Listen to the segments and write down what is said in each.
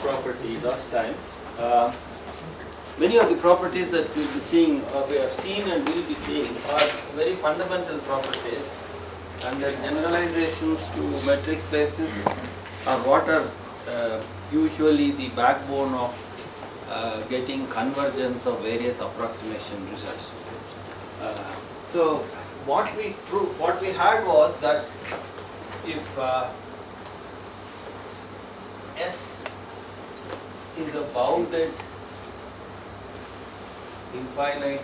Property last time. Many of the properties that we'll be seeing, or we have seen and will be seeing, are very fundamental properties, and their generalizations to metric spaces are what are usually the backbone of getting convergence of various approximation results. So what we had was that if S is a bounded infinite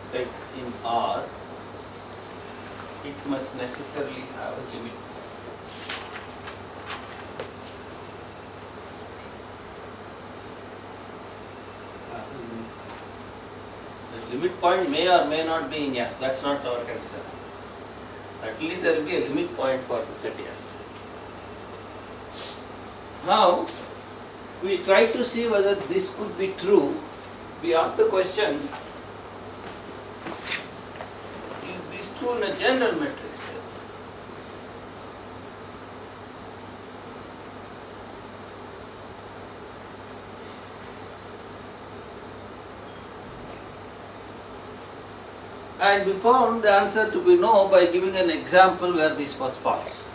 set in R, it must necessarily have a limit. The limit point may or may not be in S, that's not our concern. Certainly there will be a limit point for the set S. Now, we try to see whether this could be true. We ask the question, is this true in a general metric space? And we found the answer to be no by giving an example where this was false.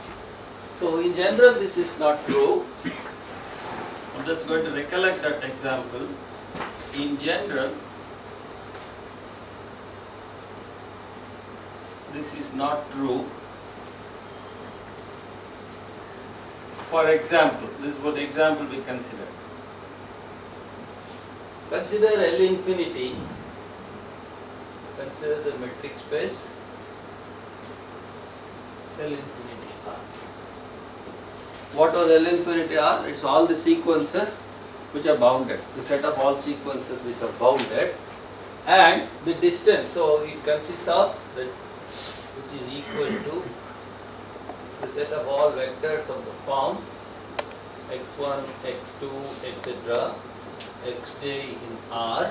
So in general this is not true. I'm just going to recollect that example. In general, this is not true. For example, this is what example we consider. Consider L infinity, consider the metric space L infinity R. What was L infinity R? It's all the sequences which are bounded, the set of all sequences which are bounded, and the distance. So it consists of that which is equal to the set of all vectors of the form x1, x2, etc., xj in R,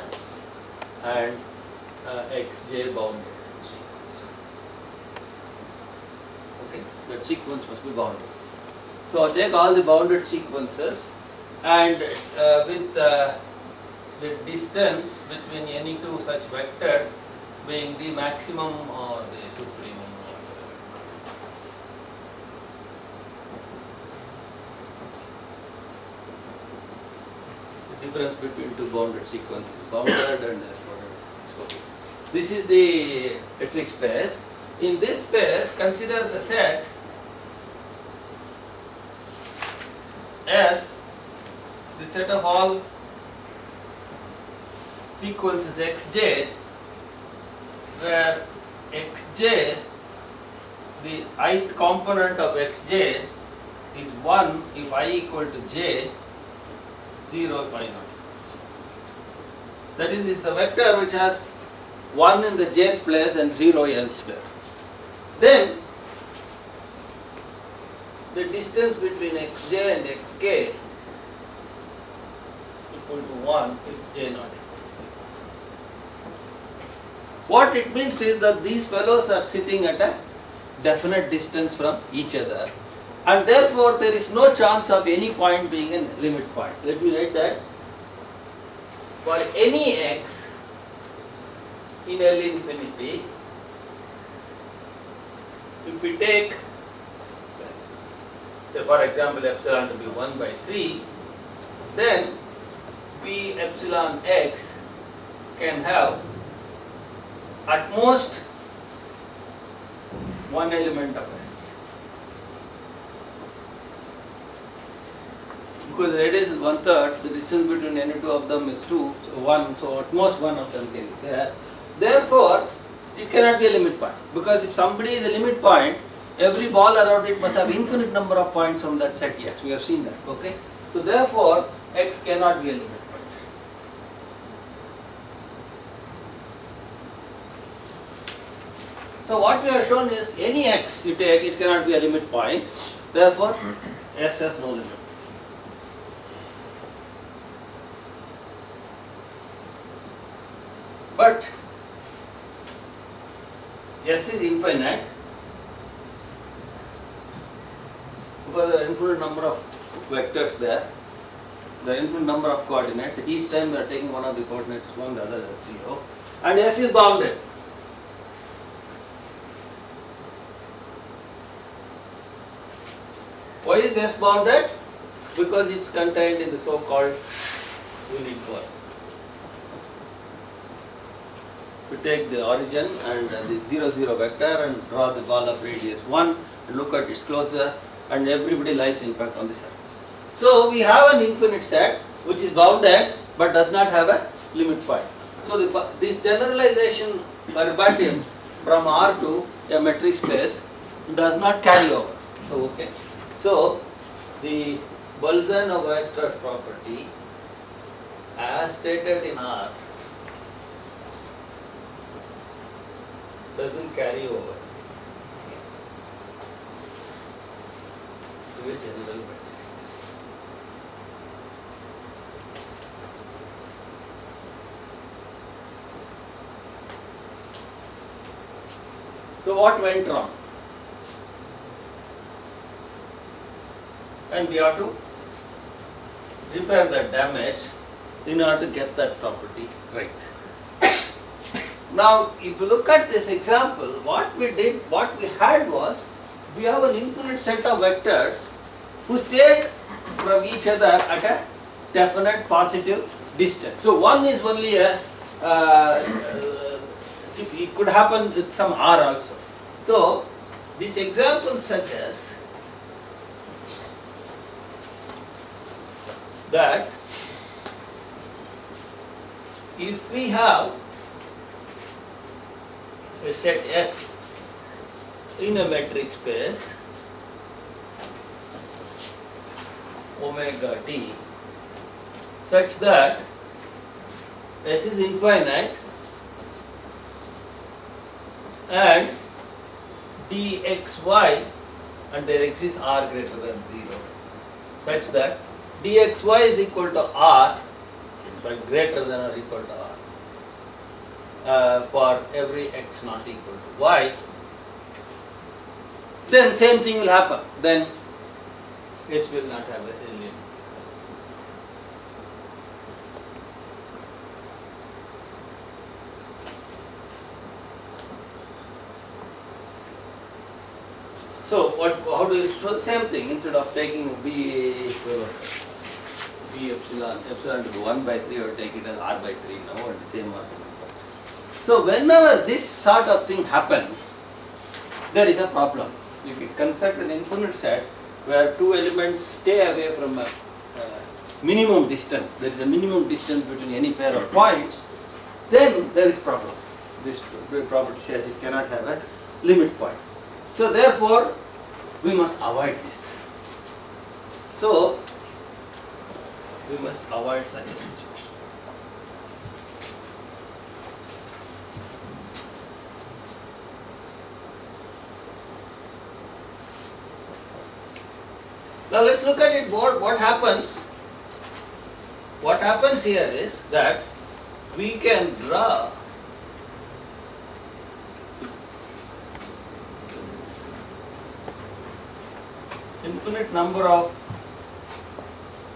and xj bounded sequence. Okay, that sequence must be bounded. So take all the bounded sequences, and with the distance between any two such vectors being the maximum or the supremum. The difference between two bounded sequences, bounded and unbounded. This is the metric space. In this space, consider the set S, the set of all sequences xj, where xj, the ith component of xj is 1 if I equal to j, 0 if I not. That is, it's a vector which has 1 in the jth place and 0 elsewhere. Then the distance between xj and xk equal to 1 if j not equal. What it means is that these fellows are sitting at a definite distance from each other, and therefore there is no chance of any point being a limit point. Let me write that. For any x in L infinity, if we take, say for example, epsilon to be 1 by 3, then P epsilon x can have at most one element of S. Because the radius is 1/3, the distance between any two of them is 2, so 1, so at most one of them can be there. Therefore, it cannot be a limit point, because if somebody is a limit point, every ball around it must have infinite number of points from that set. Yes, we have seen that. Okay. So therefore, X cannot be a limit point. So what we have shown is any X you take, it cannot be a limit point. Therefore, S has no limit. But S is infinite because there are infinite number of vectors there, the infinite number of coordinates. At each time we are taking one of the coordinates 1, the other is 0, and S is bounded. Why is S bounded? Because it is contained in the so-called unit ball. We take the origin and the 0, 0 vector and draw the ball of radius 1 and look at its closure, and everybody lies in fact on the surface. So we have an infinite set which is bounded but does not have a limit point. So this generalization verbatim from R to a metric space does not carry over. So okay. So the Bolzano property as stated in R doesn't carry over to a general metric space. So what went wrong? And we have to repair that damage in order to get that property right. Now, if you look at this example, what we had was, we have an infinite set of vectors who stayed from each other at a definite positive distance. So one is only a, it could happen with some R also. So this example suggests that if we have a set S in a metric space omega t such that S is infinite and dxy and there exists R greater than 0 such that dxy is equal to R, but greater than or equal to R for every x not equal to y, then same thing will happen. Then S will not have a limit. So how do you show? Same thing, instead of taking b epsilon to be 1 by 3, or take it as r by 3 now, and the same argument. So whenever this sort of thing happens, there is a problem. If you construct an infinite set where two elements stay away from a minimum distance, there is a minimum distance between any pair of points, then there is problem. This property says it cannot have a limit point. So therefore, we must avoid this. So we must avoid such a situation. Now let's look at it more. What happens? What happens here is that we can draw infinite number of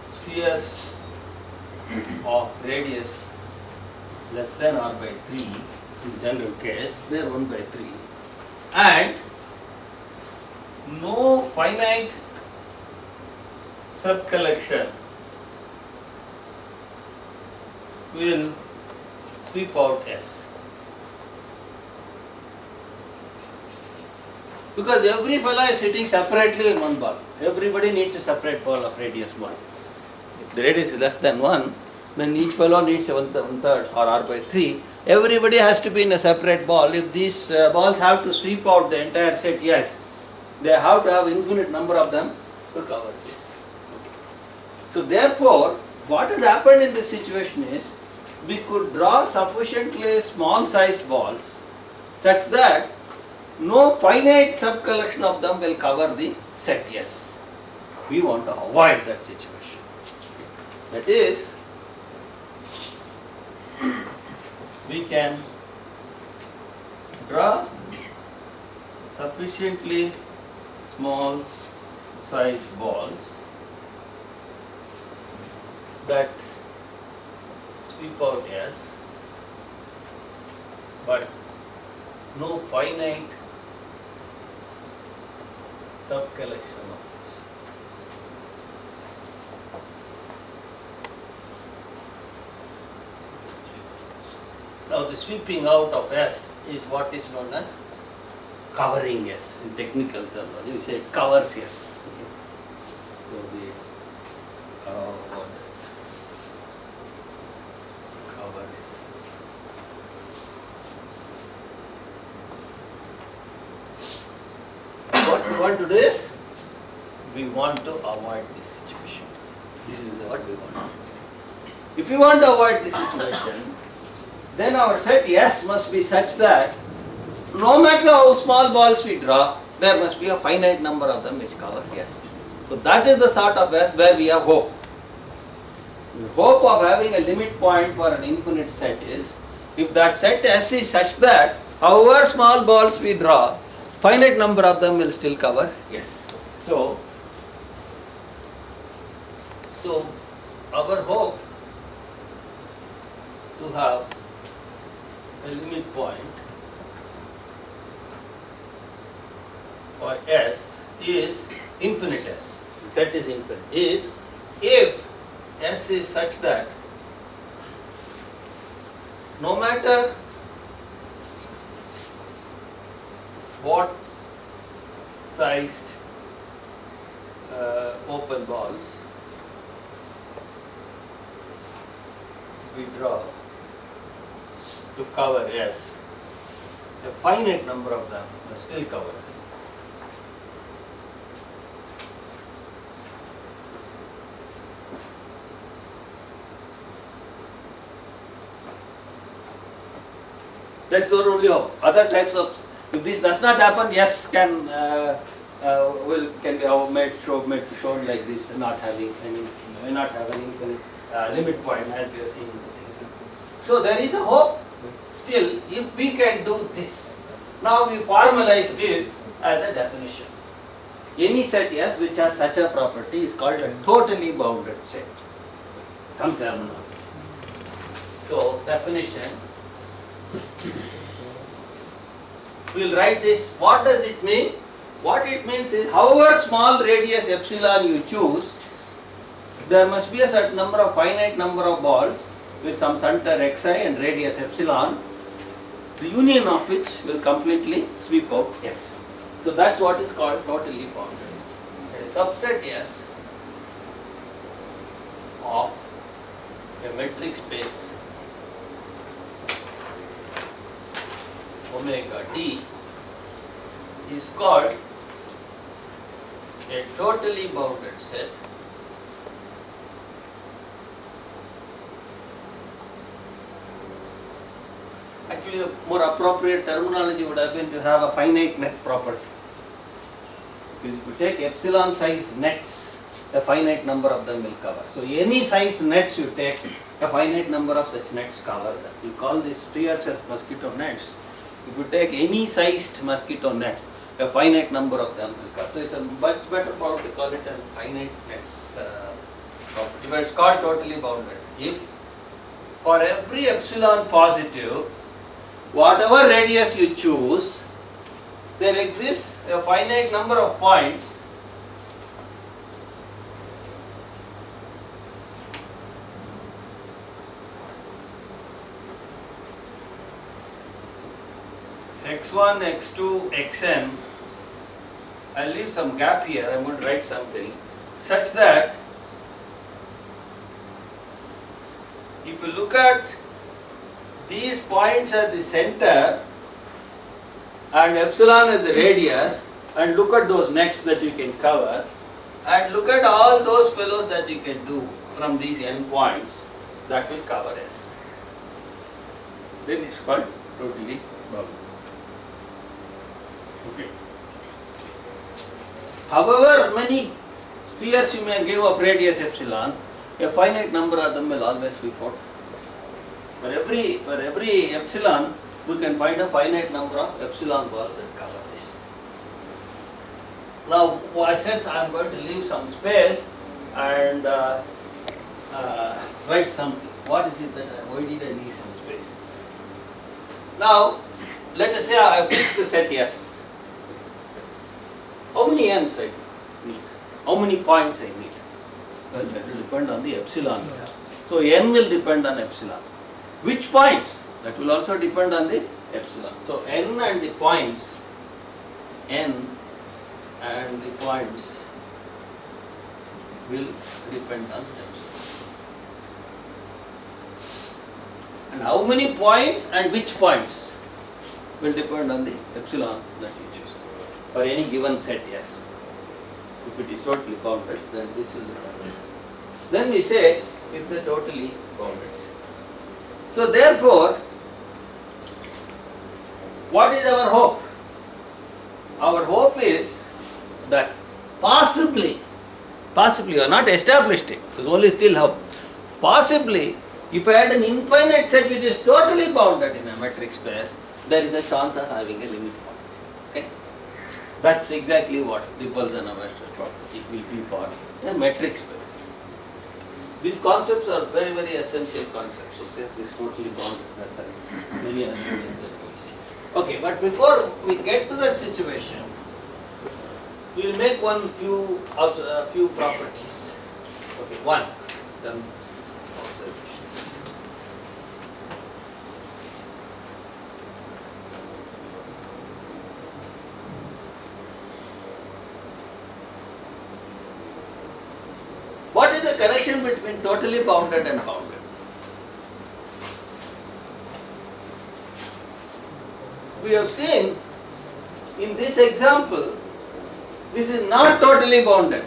spheres of radius less than r by 3 in general case, they are 1 by 3, and no finite subcollection will sweep out S. Because every fellow is sitting separately in one ball. Everybody needs a separate ball of radius 1. If the radius is less than 1, then each fellow needs a one third or r by 3. Everybody has to be in a separate ball. If these balls have to sweep out the entire set, yes, They have to have infinite number of them to cover this. Okay. So therefore, what has happened in this situation is, we could draw sufficiently small sized balls such that no finite subcollection of them will cover the set S. We want to avoid that situation. That is, we can draw sufficiently small size balls that sweep out S, but no finite subcollection of this. Now the sweeping out of S is what is known as covering S in technical terminology. We say covers S. Okay. So the cover S. What we want to do is, we want to avoid this situation. This is what we want to do. If we want to avoid this situation, then our set S must be such that no matter how small balls we draw, there must be a finite number of them which cover S. So that is the sort of S where we have hope. The hope of having a limit point for an infinite set is, if that set S is such that however small balls we draw, finite number of them will still cover S. So our hope to have a limit point for S is infinite S, set is infinite, is if S is such that no matter what sized open balls we draw to cover S, a finite number of them must still cover S. That's the only hope. Other types of, if this does not happen, S can be made shown like this, not having any, may not have any limit point as we have seen in this example. So there is a hope. Still, if we can do this, now we formalize this as a definition. Any set S which has such a property is called a totally bounded set. Some terminology. So definition. We will write this. What does it mean? What it means is, however small radius epsilon you choose, there must be a certain number of finite number of balls with some center xi and radius epsilon, the union of which will completely sweep out S. So that's what is called totally bounded. A subset S of a metric space omega t is called a totally bounded set Actually, a more appropriate terminology would have been to have a finite net property. Because if you take epsilon size nets, a finite number of them will cover. So any size nets you take, a finite number of such nets cover them. You call this spheres as mosquito nets. If you take any sized mosquito nets, a finite number of them will cover. So it's a much better problem to call it a finite nets property, but it's called totally bounded. If for every epsilon positive, whatever radius you choose, there exists a finite number of points x1, x2, xn. I'll leave some gap here, I'm going to write something such that if you look at these points at the center and epsilon as the radius, and look at those nets that you can cover, and look at all those fellows that you can do from these n points, that will cover S. Then it's called totally bounded. Okay. However many spheres you may give of radius epsilon, a finite number of them will always be found. For every epsilon, we can find a finite number of epsilon balls that cover this. Now, I said I am going to leave some space and write something. What is it why did I leave some space? Now, let us say I fix the set S. How many n's I need? How many points I need? Well, that will depend on the epsilon. So, n will depend on epsilon. Which points? That will also depend on the epsilon. So, n and the points will depend on epsilon. And how many points and which points will depend on the epsilon that you choose for any given set S. If it is totally bounded, then this will depend. Then we say it's a totally bounded set. So therefore, what is our hope? Our hope is that possibly we are not established it, it's only still hope. Possibly, if I had an infinite set which is totally bounded in a metric space, there is a chance of having a limit point. Okay? That's exactly what the Bolzano property it will be for a metric space. These concepts are very, very essential concepts. Okay? This totally bounded, many other things that we see. Okay, but before we get to that situation, we will make few properties. Okay, one, some observations. What is the connection between totally bounded and bounded? We have seen in this example, this is not totally bounded,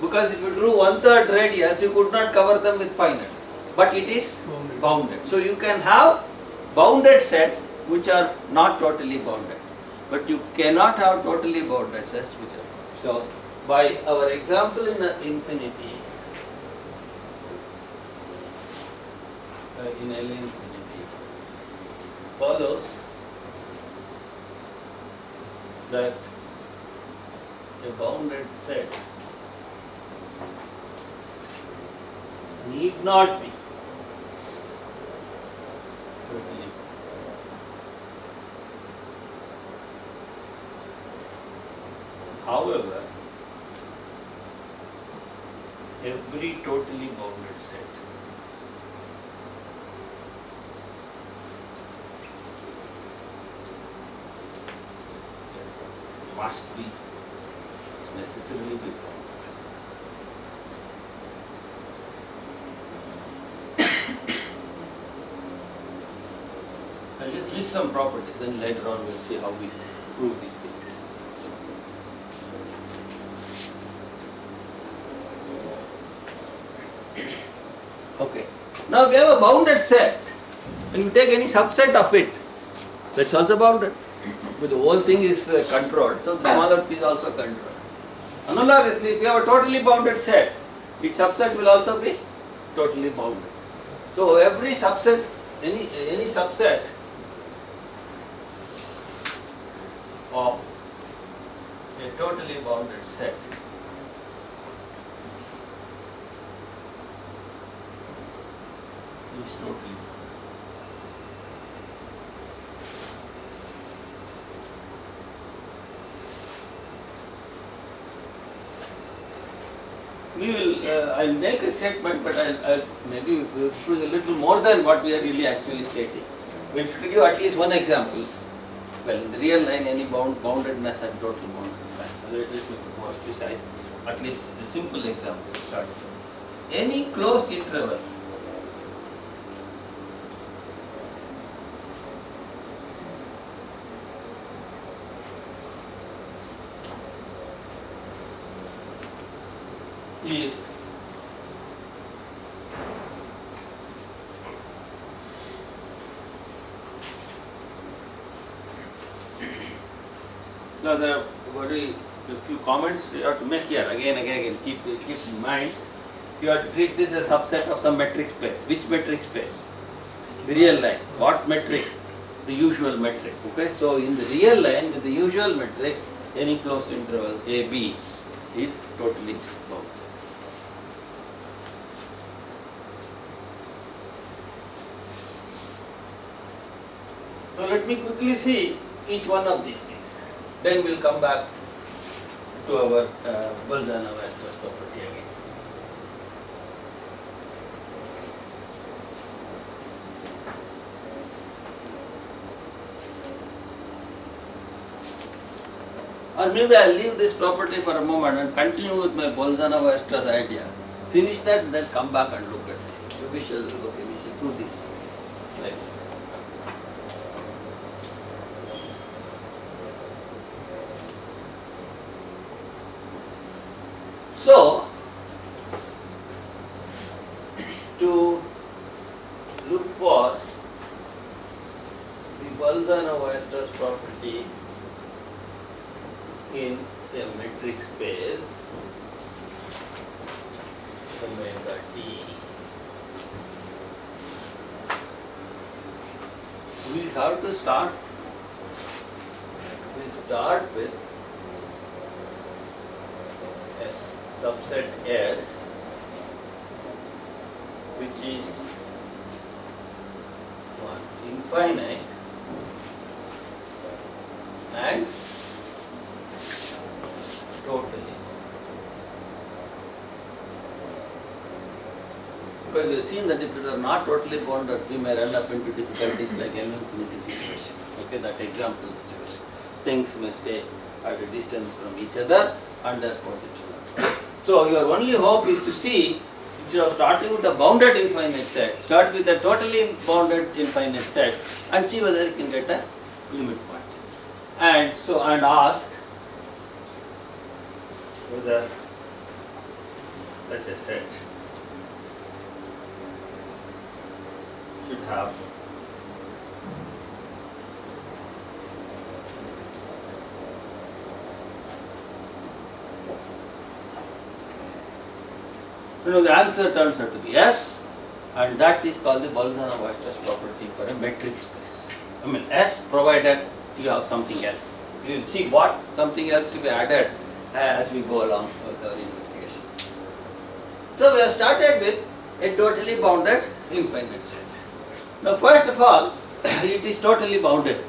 because if you drew 1/3 radius, you could not cover them with finite, but it is bounded. So you can have bounded sets which are not totally bounded, but you cannot have totally bounded sets which are bounded. So by our example in infinity, in L infinity, follows that a bounded set need not be totally bounded. However, every totally bounded set must necessarily be bounded. I'll just list some properties, then later on we'll see how we prove these things. Okay. Now we have a bounded set. When you take any subset of it, that's also bounded. But the whole thing is controlled, so the smaller piece is also controlled. Analogously, if you have a totally bounded set, its subset will also be totally bounded. So every subset, any subset of a totally bounded set is totally bounded. We will, I'll make a statement, but I'll maybe prove a little more than what we are really actually stating. We have to give at least one example. Well, in the real line, any boundedness and total boundedness. Let me be more precise. At least a simple example. Start. Any closed interval is now there are very a few comments you have to make here again keep in mind. You have to treat this as a subset of some metric space. Which metric space? The real line. What metric? The usual metric. Okay, so in the real line with the usual metric, any closed interval AB is totally bounded. Now let me quickly see each one of these things. Then we'll come back to our Bolzano property again. Or maybe I'll leave this property for a moment and continue with my Bolzano idea. Finish that, then come back and look at this. So we shall do this. Right. So, to look for the Bolzano property in a metric space omega t, we have to start with S subset S, which is infinite and totally. Because we have seen that if it are not totally bounded, we may run up into difficulties like L infinity situation. Okay, that example situation. Things may stay at a distance from each other and therefore it will not. So your only hope is to see, instead of starting with a bounded infinite set, start with a totally bounded infinite set and see whether you can get a limit point. And ask whether such a set should have the answer turns out to be yes, and that is called the Bolzano property for a metric space. I mean S provided you have something else. We will see what something else to be added as we go along with our investigation. So we have started with a totally bounded infinite set. Now first of all, it is totally bounded.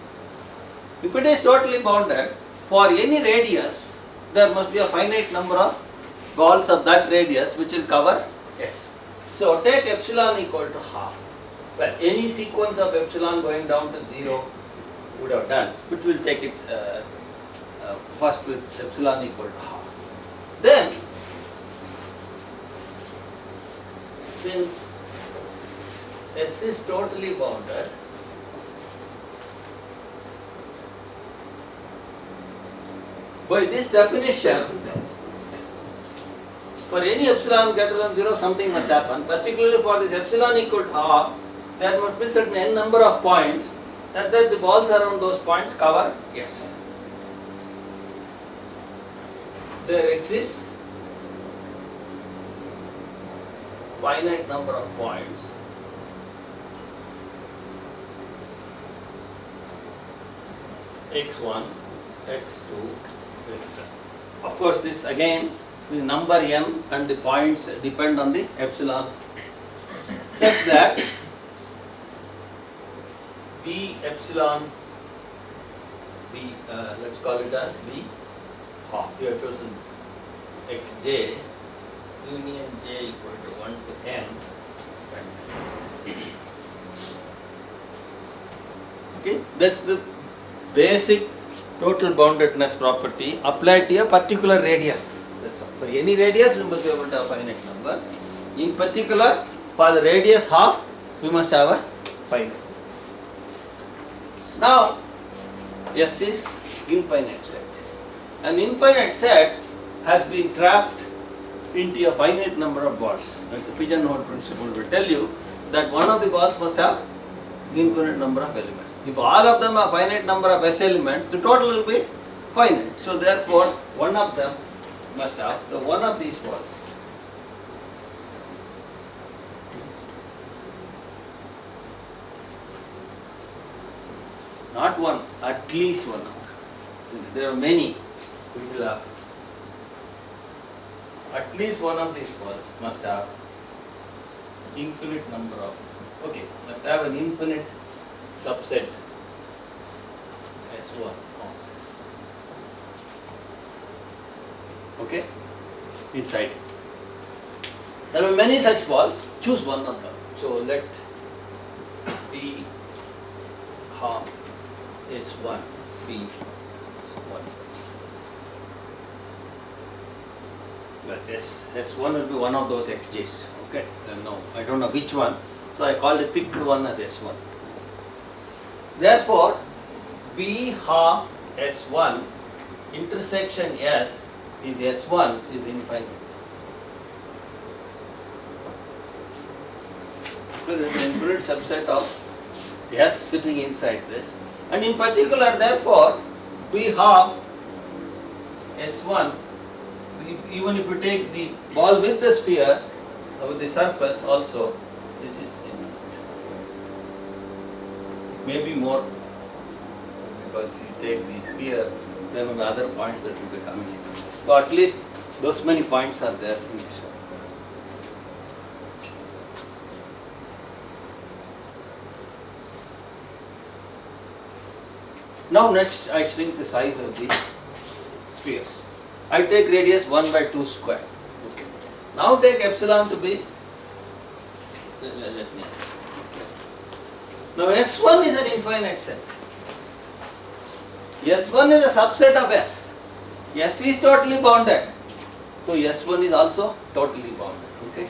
If it is totally bounded, for any radius, there must be a finite number of balls of that radius which will cover S. So take epsilon equal to half. Well, any sequence of epsilon going down to 0 would have done, but we will take it first with epsilon equal to half. Then, since S is totally bounded, by this definition, for any epsilon greater than 0, something must happen. Particularly for this epsilon equal to half, there must be certain n number of points, and then the balls around those points cover S. There exists finite number of points x1, x2, xn. Of course, this again, the number n and the points depend on the epsilon, such that B epsilon B, let's call it as B half. We have chosen xj union j equal to 1 to n. Okay, that's the basic total boundedness property applied to a particular radius. That's all. For any radius, we must be able to have a finite number. In particular, for the radius half, we must have a finite. Now, S is infinite set. An infinite set has been trapped into a finite number of balls. That's the pigeonhole principle will tell you that one of the balls must have infinite number of elements. If all of them are finite number of S elements, the total will be finite. So therefore, one of them must have, so one of these balls. Not one, at least one. There are many which will have. At least one of these balls must have infinite number of, okay, must have an infinite subset S1 of this. Okay, inside. There are many such balls, choose one of them. So let P half S1 be one such. Well, S1 will be one of those XJs. Okay, no, I don't know which one. So I called it picked one as S1. Therefore, B half S1 intersection S is S1 is infinite. There is an infinite subset of S sitting inside this. And in particular, therefore, B half S1, even if you take the ball with the sphere, with the surface also, this is infinite. Maybe more, because you take the sphere, there will be other points that will be coming in. So at least those many points are there in this one. Now next I shrink the size of the spheres. I take radius 1 by 2 square. Okay. Now take epsilon to be, now S1 is an infinite set. S1 is a subset of S. S is totally bounded. So S1 is also totally bounded. Okay.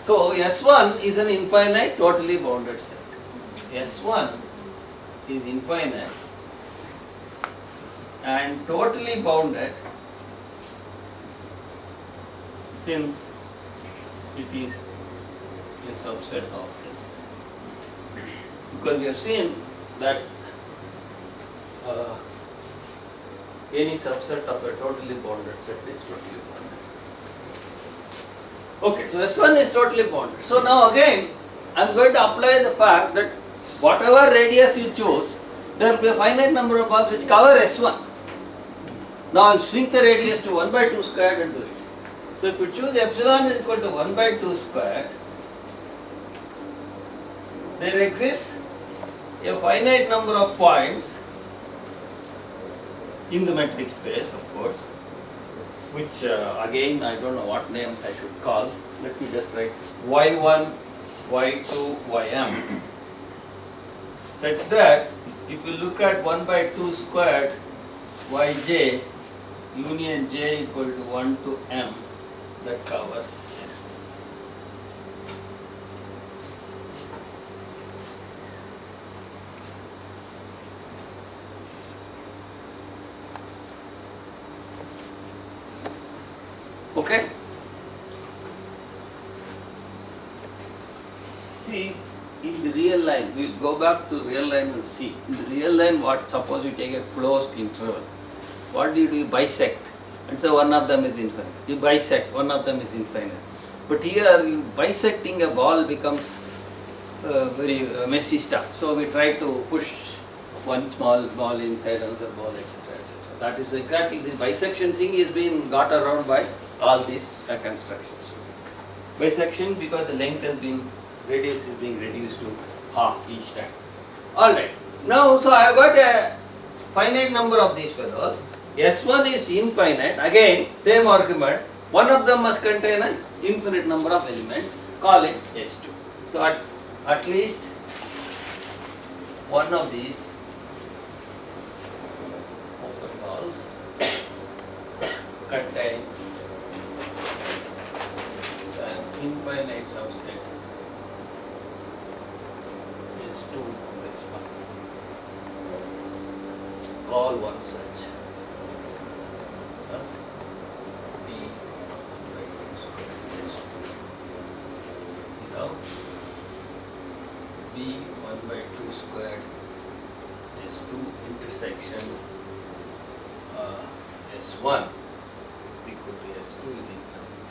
So S1 is an infinite totally bounded set. S1 is infinite and totally bounded since it is a subset of this. Because we have seen that any subset of a totally bounded set is totally bounded. Okay, so S1 is totally bounded. So now again, I am going to apply the fact that whatever radius you choose, there will be a finite number of balls which cover S1. Now I will shrink the radius to 1 by 2 squared and do it. So if you choose epsilon is equal to 1 by 2 squared, there exists a finite number of points in the metric space, of course, which again I don't know what names I should call. Let me just write y1, y2, ym, such that if you look at 1 by 2 squared yj union j equal to 1 to m, that covers S1. Okay? See, in the real line, we will go back to real line and see. In the real line, what, suppose you take a closed interval. What do? You bisect. And so one of them is infinite. You bisect, one of them is infinite. But here, bisecting a ball becomes very messy stuff. So we try to push one small ball inside another ball, etc., etc. That is exactly the bisection thing is being got around by all these constructions. Bisection because the length has been, radius is being reduced to half each time. Alright, now so I have got a finite number of these fellows. S1 is infinite, again same argument, one of them must contain an infinite number of elements, call it S2. So at least one of these open balls contain an infinite subset S2 S1. Call one such as B by 2 square. have B 1 by 2 squared S2 intersection S1 is equal to S2 is infinite.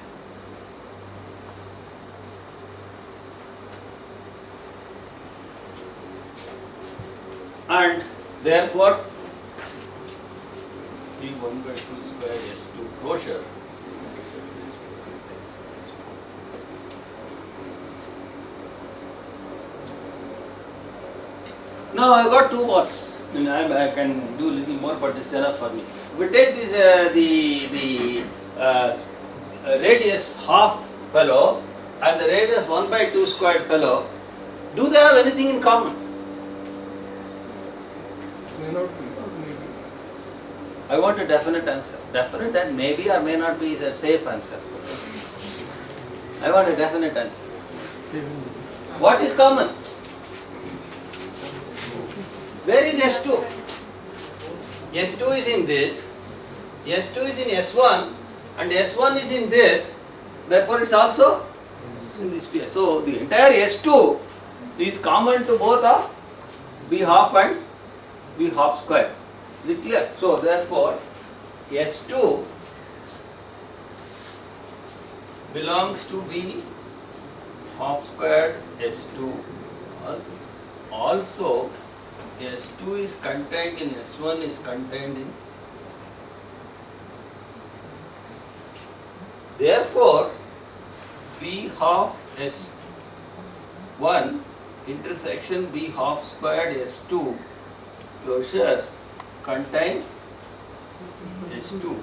And therefore B 1 by 2 squared S2 closure now I got two parts. I can do a little more, but it's enough for me. We take this the radius half fellow and the radius 1 by 2 squared fellow. Do they have anything in common? May not be, or maybe. I want a definite answer. Definite and maybe or may not be is a safe answer. I want a definite answer. What is common? Where is S2? S2 is in this, S2 is in S1 and S1 is in this, therefore it's also in this sphere. So the entire S2 is common to both of B half and B half square. Is it clear? So therefore S2 belongs to B half squared S2. Also S2 is contained in S1 is contained in. Therefore, B half S1 intersection B half squared S2 closures contain S2.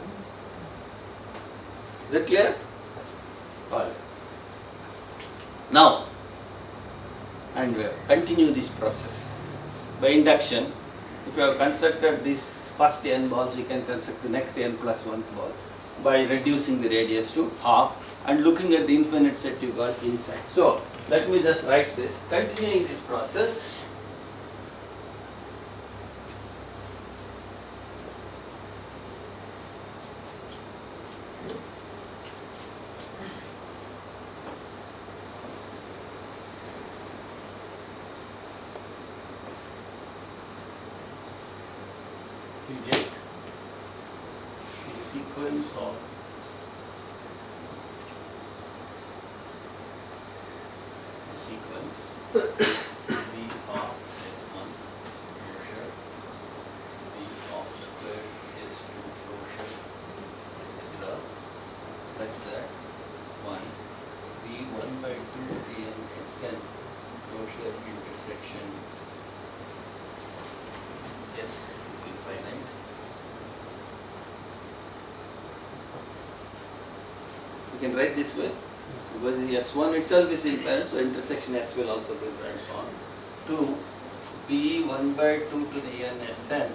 Is that clear? Fine. Now, and we continue this process. By induction, if you have constructed this first n balls, we can construct the next n plus 1 ball by reducing the radius to half and looking at the infinite set you got inside. So, let me just write this. Continuing this process, we get the sequence of B half S1 closure, B half squared S2 closure, etc. such that 1 B1 by 2 Bn Sn closure intersection S is infinite. You can write this way because the S1 itself is infinite, so intersection S will also be infinite, so on. 2 B1 by 2 to the n Sn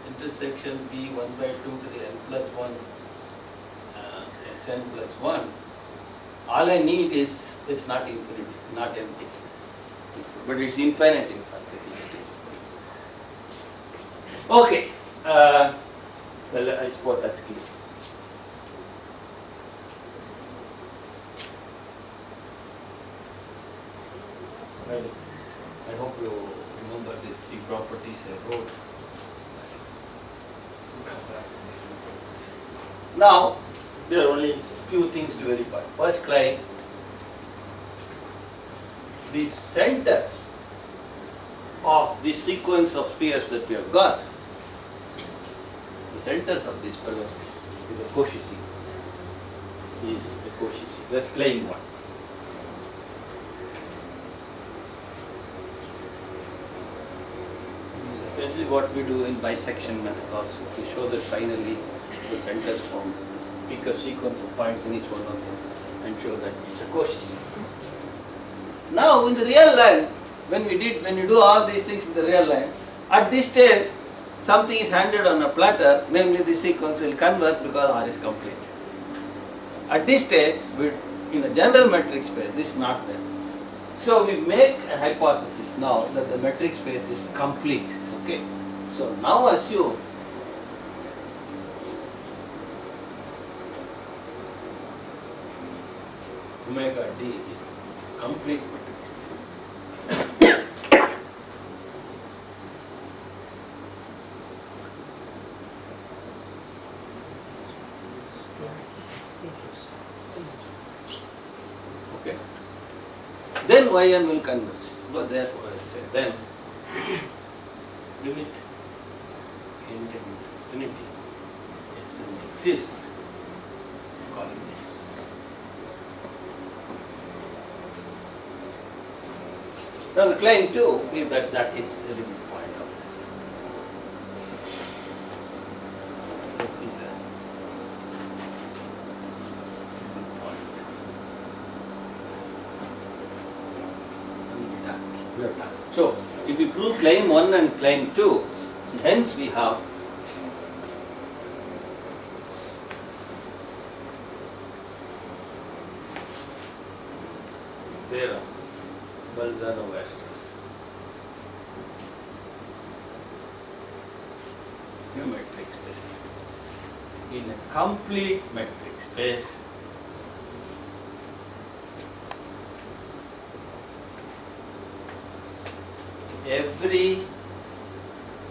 intersection B1 by 2 to the n plus 1 Sn plus 1. All I need is, it's not infinity, not empty, but it's infinite in fact. Okay, well, I suppose that's clear. Well, I hope you remember these three properties I wrote. Now, there are only few things to verify. First, like the centers of the sequence of spheres that we have got, the centers of these fellows is a Cauchy sequence. Is a Cauchy sequence. Let's plain one. Essentially what we do in bisection method also. We show that finally the centers form, pick a sequence of points in each one of them and show that it's a Cauchy sequence. Now in the real line, when you do all these things in the real line, at this stage something is handed on a platter, namely the sequence will converge because R is complete. At this stage, in a general metric space, this is not there. So we make a hypothesis now that the metric space is complete. Okay. So now assume omega d is complete metric space. Okay. Then yn will converge. But therefore I say then limit n to infinity Sn exists. Calling this. Now the claim 2 is that that is the limit point of this. This is a limit point. We are done. So if we prove claim 1 and claim 2, hence we have theorem, Bolzano stress. New metric space. In a complete metric space, every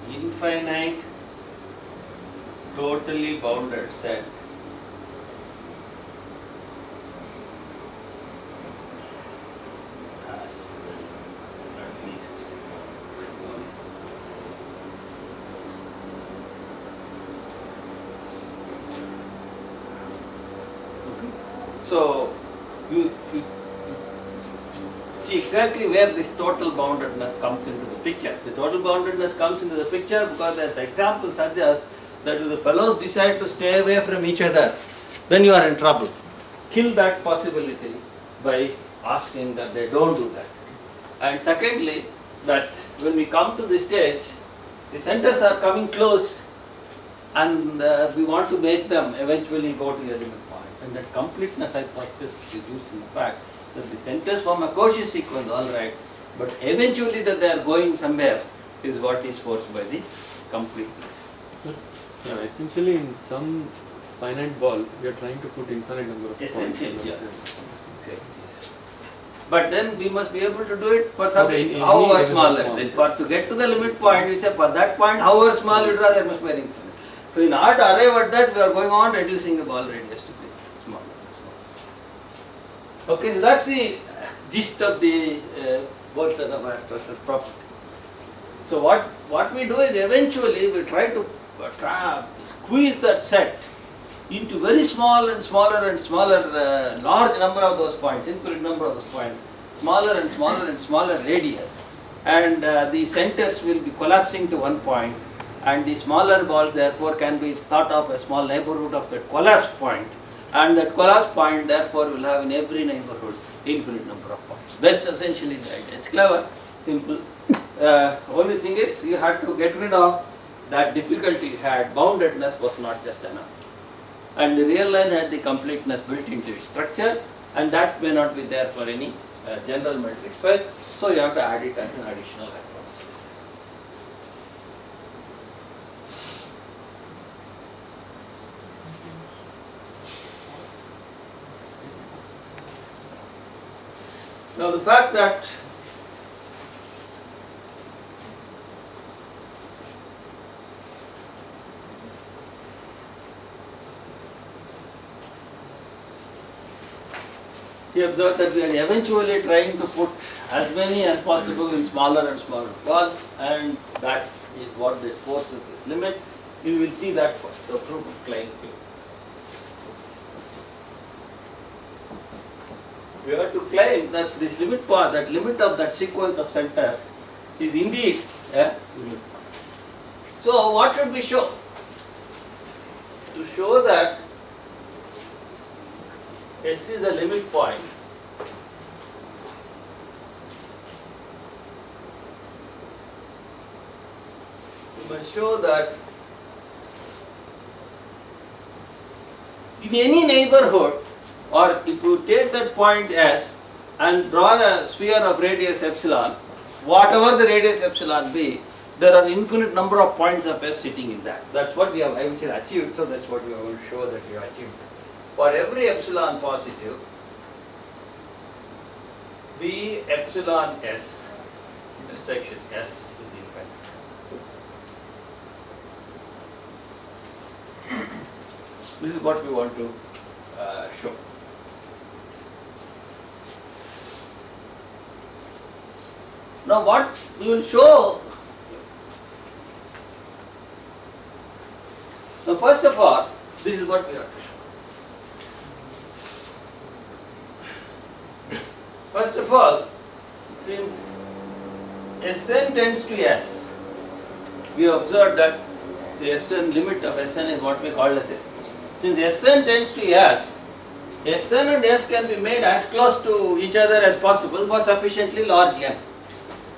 infinite totally bounded set has at least one. Okay. So you see exactly where this total boundedness comes into the picture. The total boundedness comes into the picture because as the example suggests that if the fellows decide to stay away from each other, then you are in trouble. Kill that possibility by asking that they don't do that. And secondly, that when we come to this stage, the centers are coming close and we want to make them eventually go to a limit point. And that completeness hypothesis is used in the fact that the centers form a Cauchy sequence, all right, but eventually that they are going somewhere is what is forced by the completeness. So, essentially in some finite ball, we are trying to put infinite number of points. Essentially, yeah. Exactly, yes. But then we must be able to do it for something, however small. Then for to get to the limit point, we say for that point, however small you draw, there must be an infinite. So in order to arrive at that, we are going on reducing the ball radius to be smaller and smaller. Okay, so that's the gist of the Bolzano stress property. So what we do is eventually we try to squeeze that set into very small and smaller and smaller, large number of those points, infinite number of those points, smaller and smaller and smaller radius, and the centers will be collapsing to one point, and the smaller balls therefore can be thought of a small neighborhood of that collapsed point, and that collapsed point therefore will have in every neighborhood infinite number of points. That's essentially the idea. It's clever, simple. Only thing is you had to get rid of that difficulty you had. Boundedness was not just enough. And the real line had the completeness built into its structure, and that may not be there for any general metric space, so you have to add it as an additional hypothesis. Now the fact that he observed that we are eventually trying to put as many as possible in smaller and smaller balls, and that is what this forces this limit. You will see that first. So proof of claim 2. We have to claim that this limit point, that limit of that sequence of centers is indeed a limit point. So what should we show? To show that S is a limit point, we must show that in any neighborhood, or if you take that point S and draw a sphere of radius epsilon, whatever the radius epsilon be, there are infinite number of points of S sitting in that. That's what we have eventually achieved, so that's what we are going to show that we have achieved. For every epsilon positive, B epsilon S intersection S is infinite. This is what we want to show. Now what we will show, so first of all, this is what we have to show. First of all, since Sn tends to S, we observed that the Sn limit of Sn is what we call as S. Since Sn tends to S, Sn and S can be made as close to each other as possible for sufficiently large n.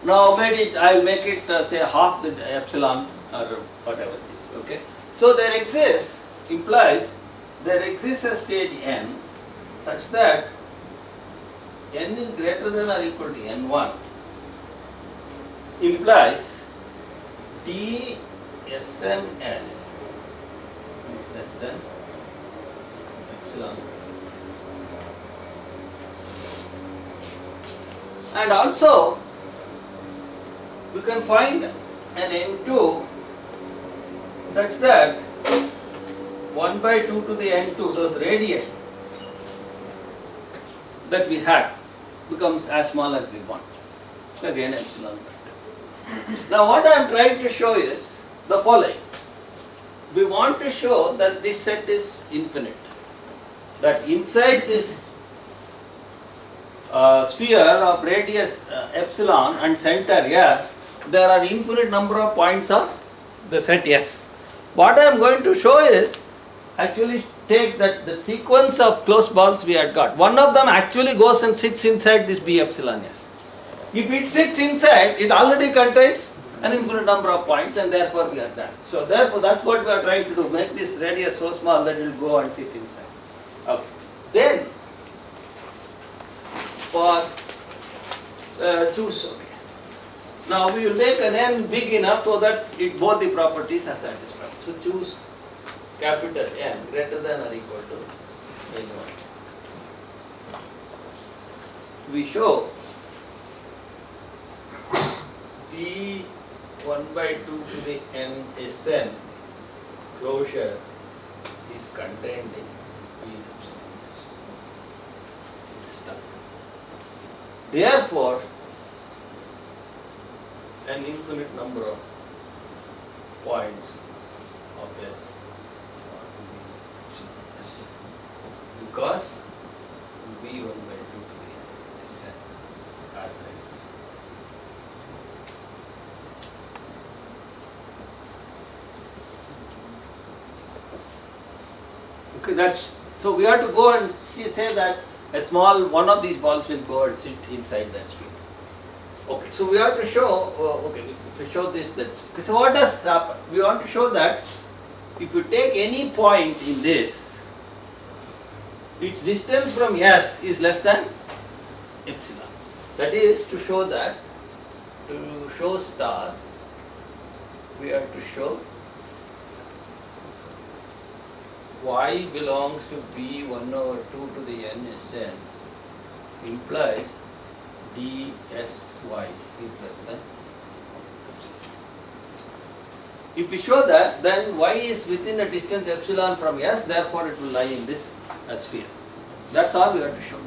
Now I will make it say half the epsilon or whatever it is, okay. So there implies there exists a state n such that n is greater than or equal to n1 implies d Sn S is less than epsilon. And also we can find an n2 such that 1 by 2 to the n2, those radii that we had, becomes as small as we want. So again epsilon by 2. Now what I am trying to show is the following. We want to show that this set is infinite. That inside this sphere of radius epsilon and center S, there are infinite number of points of the set S. What I am going to show is actually take that the sequence of closed balls we had got. One of them actually goes and sits inside this B epsilon S. If it sits inside, it already contains an infinite number of points and therefore we are done. So therefore that's what we are trying to do, make this radius so small that it will go and sit inside. Okay. Then for choose, okay. Now we will make an n big enough so that both the properties are satisfied. So choose capital N greater than or equal to n1. We show B 1 by 2 to the n Sn closure is contained in B epsilon S. Therefore, an infinite number of points of S because B 1 by 2 to the n Sn as I. Okay, that's so we have to go and say that a small one of these balls will go and sit inside that sphere. Okay, so we have to show. If we show this, that's so. What does happen? We want to show that if you take any point in this, its distance from S is less than epsilon. That is to show that to show star, we have to show y belongs to B 1 over 2 to the n Sn implies dsy is less than. If we show that, then y is within a distance epsilon from S, therefore it will lie in this sphere. That's all we have to show.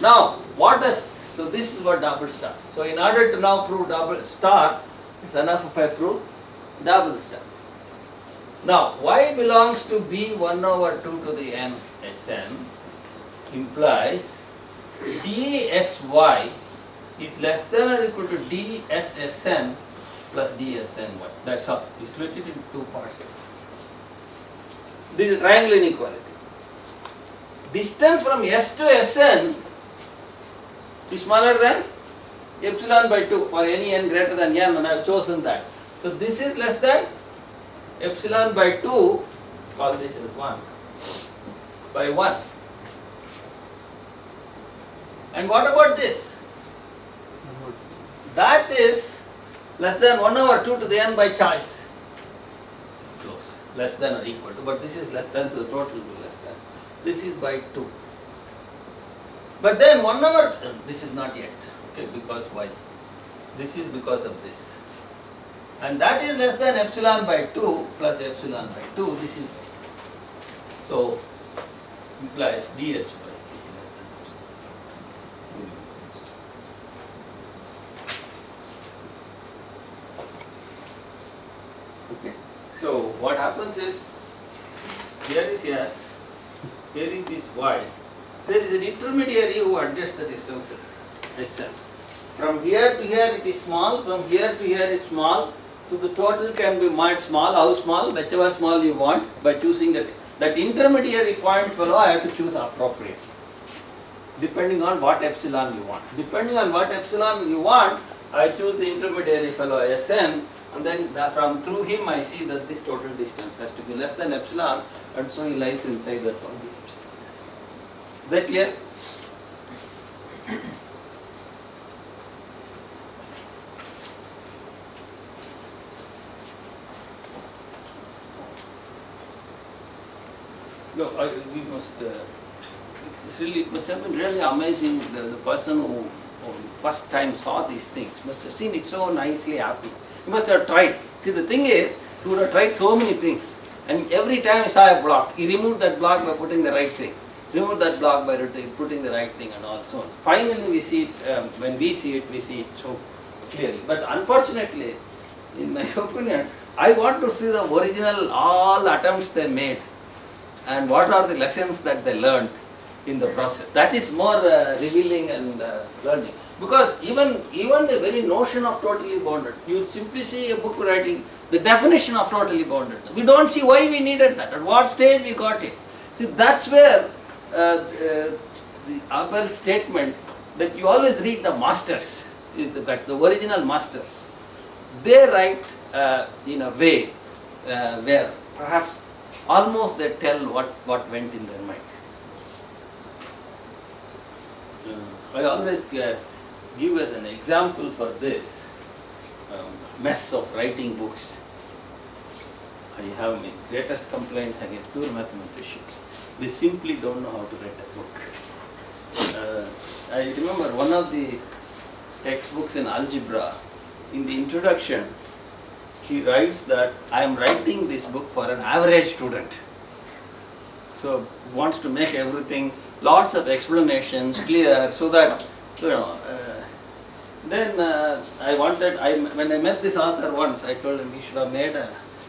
Now, so this is what double star. So in order to now prove double star, it's enough if I prove double star. Now, y belongs to B 1 over 2 to the n Sn implies dsy is less than or equal to dssn plus dsny. That's all. We split it into two parts. This is triangle inequality. Distance from S to Sn is smaller than epsilon by 2 for any n greater than n, and I have chosen that. So this is less than epsilon by 2, call this as 1, by 1. And what about this? That is less than 1 over 2 to the n by choice. Close. Less than or equal to, but this is less than, so the total will be less than. This is by 2. But then 1 hour, this is not yet, okay, because why? This is because of this. And that is less than epsilon by 2 plus epsilon by 2, this is, so implies ds by is less than epsilon. Okay. So what happens is, here is S, here is this Y. There is an intermediary who adjusts the distances, Sn. From here to here it is small, from here to here is small, so the total can be made small, how small, whichever small you want, by choosing that intermediary point fellow I have to choose appropriate, depending on what epsilon you want. Depending on what epsilon you want, I choose the intermediary fellow Sn, and then from through him I see that this total distance has to be less than epsilon, and so he lies inside that one. Is that clear? No, we must. It must have been really amazing. The person who first time saw these things must have seen it so nicely happen. He must have tried. See, the thing is, he would have tried so many things, and every time he saw a block, he removed that block by putting the right thing. Remove that block by putting the right thing and all so on. Finally we see it, when we see it so clearly. But unfortunately, in my opinion, I want to see the original, all attempts they made and what are the lessons that they learned in the process. That is more revealing and learning. Because even the very notion of totally bounded, you simply see a book writing the definition of totally bounded. We don't see why we needed that, at what stage we got it. See, that's where the Abel's statement that you always read the masters, is the original masters. They write in a way where perhaps almost they tell what went in their mind. I always give as an example for this mess of writing books. I have my greatest complaint against pure mathematicians. They simply don't know how to write a book. I remember one of the textbooks in algebra, in the introduction, he writes that I am writing this book for an average student. So he wants to make everything, lots of explanations clear so that, then when I met this author once, I told him he should have made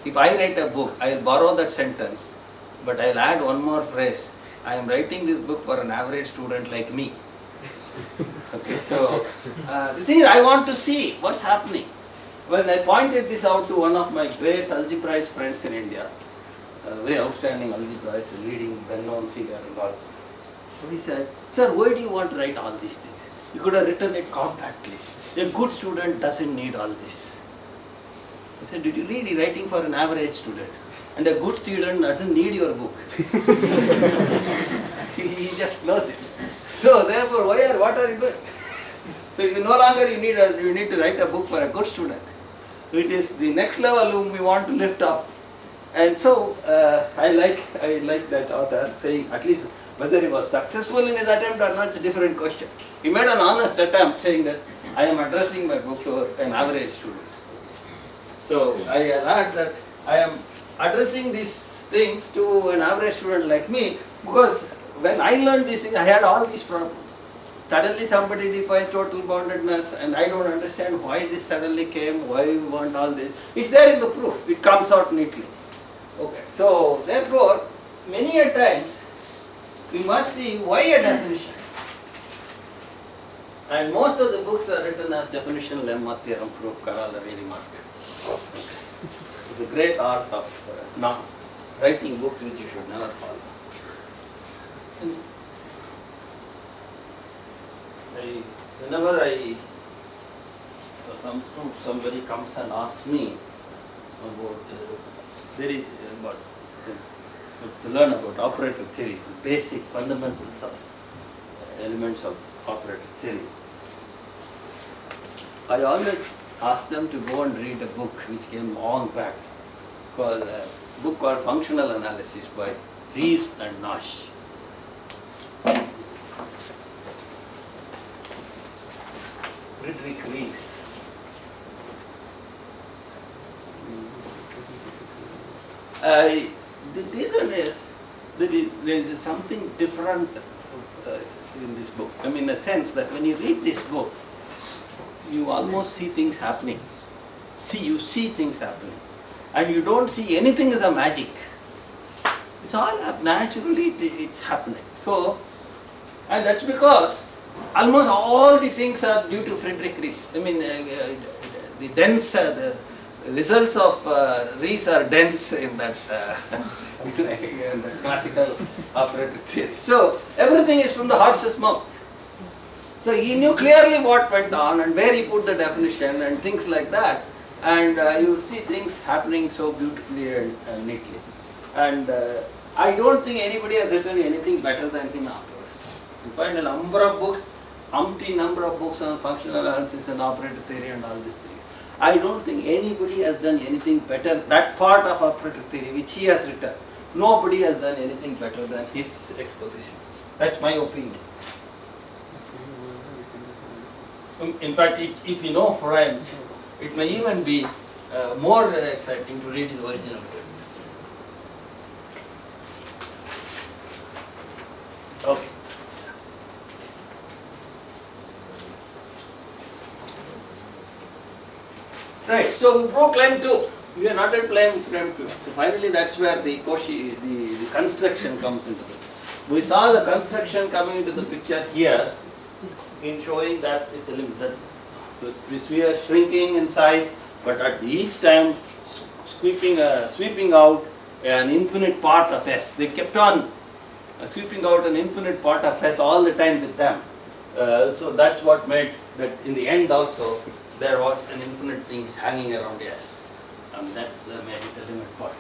if I write a book, I will borrow that sentence, but I will add one more phrase. I am writing this book for an average student like me. Okay, so the thing is, I want to see what's happening. When I pointed this out to one of my great algebraist friends in India, very outstanding algebraist, leading well-known figure and all, so he said, "Sir, why do you want to write all these things? You could have written it compactly. A good student doesn't need all this." I said, "Did you read it writing for an average student? And a good student doesn't need your book." He just knows it. So therefore, what are you doing? So you no longer you need to write a book for a good student. It is the next level whom we want to lift up. And so I like that author saying, at least whether he was successful in his attempt or not, it's a different question. He made an honest attempt saying that I am addressing my book to an average student. So I learned that I am addressing these things to an average student like me, because when I learned these things, I had all these problems. Suddenly somebody defines total boundedness, and I don't understand why this suddenly came, why we want all this. It's there in the proof, it comes out neatly. Okay, so therefore, many a times, we must see why a definition. And most of the books are written as definition, lemma, theorem, proof, corollary, remark. It's a great art of not writing books which you should never follow. Whenever somebody comes and asks me about to learn about operator theory, the basic fundamentals of elements of operator theory, I always ask them to go and read a book which came long back, called a book called Functional Analysis by Rees and Nash. Friedrich Ries. The reason is that there is something different in this book. I mean, in a sense that when you read this book, you almost see things happening. You see things happening. And you don't see anything as a magic. It's all naturally, it's happening. So, and that's because almost all the things are due to Friedrich Ries. I mean, the dense, the results of Ries are dense in that in the classical operator theory. So, everything is from the horse's mouth. So, he knew clearly what went on and where he put the definition and things like that. And you will see things happening so beautifully and neatly. And I don't think anybody has written anything better than him afterwards. You find a number of books, umpteen number of books on functional analysis and operator theory and all these things. I don't think anybody has done anything better. That part of operator theory which he has written, nobody has done anything better than his exposition. That's my opinion. In fact, if you know French, it may even be more exciting to read his original works. Okay. Right, so we proved claim 2. We are not at claim 2. So finally that's where the construction comes into it. We saw the construction coming into the picture here in showing that it's a limit. We are shrinking in size, but at each time sweeping out an infinite part of S. They kept on sweeping out an infinite part of S all the time with them. So that's what made that in the end also there was an infinite thing hanging around S. And that's made it a limit point.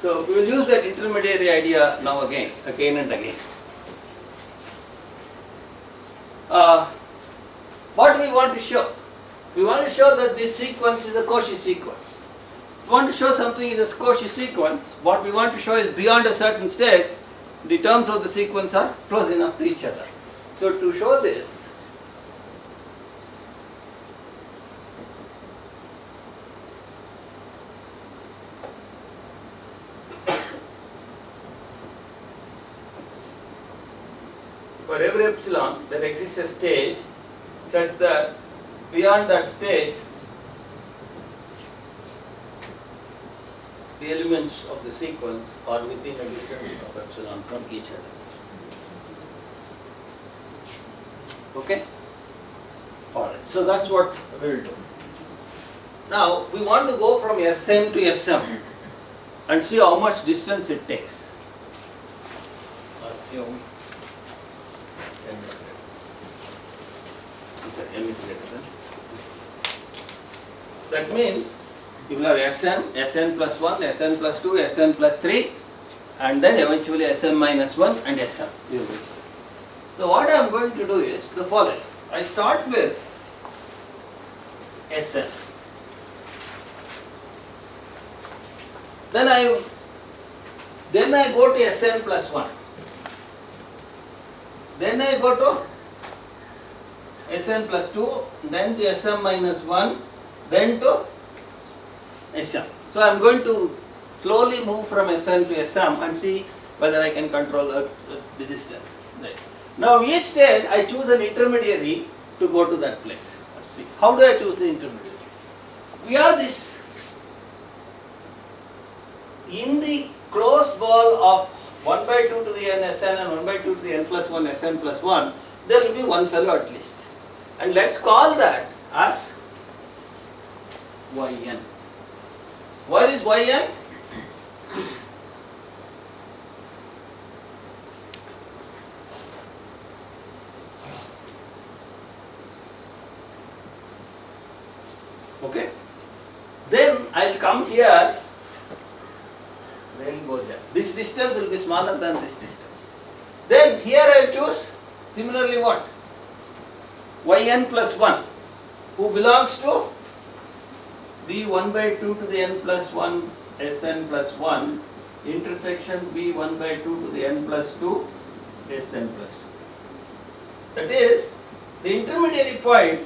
So we will use that intermediary idea now again and again. What we want to show? We want to show that this sequence is a Cauchy sequence. If we want to show something is a Cauchy sequence, what we want to show is beyond a certain stage, the terms of the sequence are close enough to each other. So to show this, for every epsilon there exists a stage such that beyond that stage the elements of the sequence are within a distance of epsilon from each other. Okay? Alright, so that's what we will do. Now we want to go from Sn to Sm and see how much distance it takes. Assume m is greater than. That means you will have Sn plus 1, Sn plus 2, Sn plus 3 and then eventually Sm minus 1 and Sm. So what I am going to do is the following. I start with Sn. Then I go to Sn plus 1. Then I go to Sn plus 2, then to Sm minus 1, then to Sm. So I am going to slowly move from Sn to Sm and see whether I can control the distance. Right. Now each stage I choose an intermediary to go to that place. Let's see. How do I choose the intermediary? We have this in the closed ball of 1 by 2 to the n Sn and 1 by 2 to the n plus 1 Sn plus 1, there will be one fellow at least. And let's call that as Yn. Where is Yn? Okay. Then I will come here, then go there. This distance will be smaller than this distance. Then here I will choose similarly what? Yn plus 1, who belongs to be 1 by 2 to the n plus 1 Sn plus 1 intersection b 1 by 2 to the n plus 2 Sn plus 2. That is, the intermediary point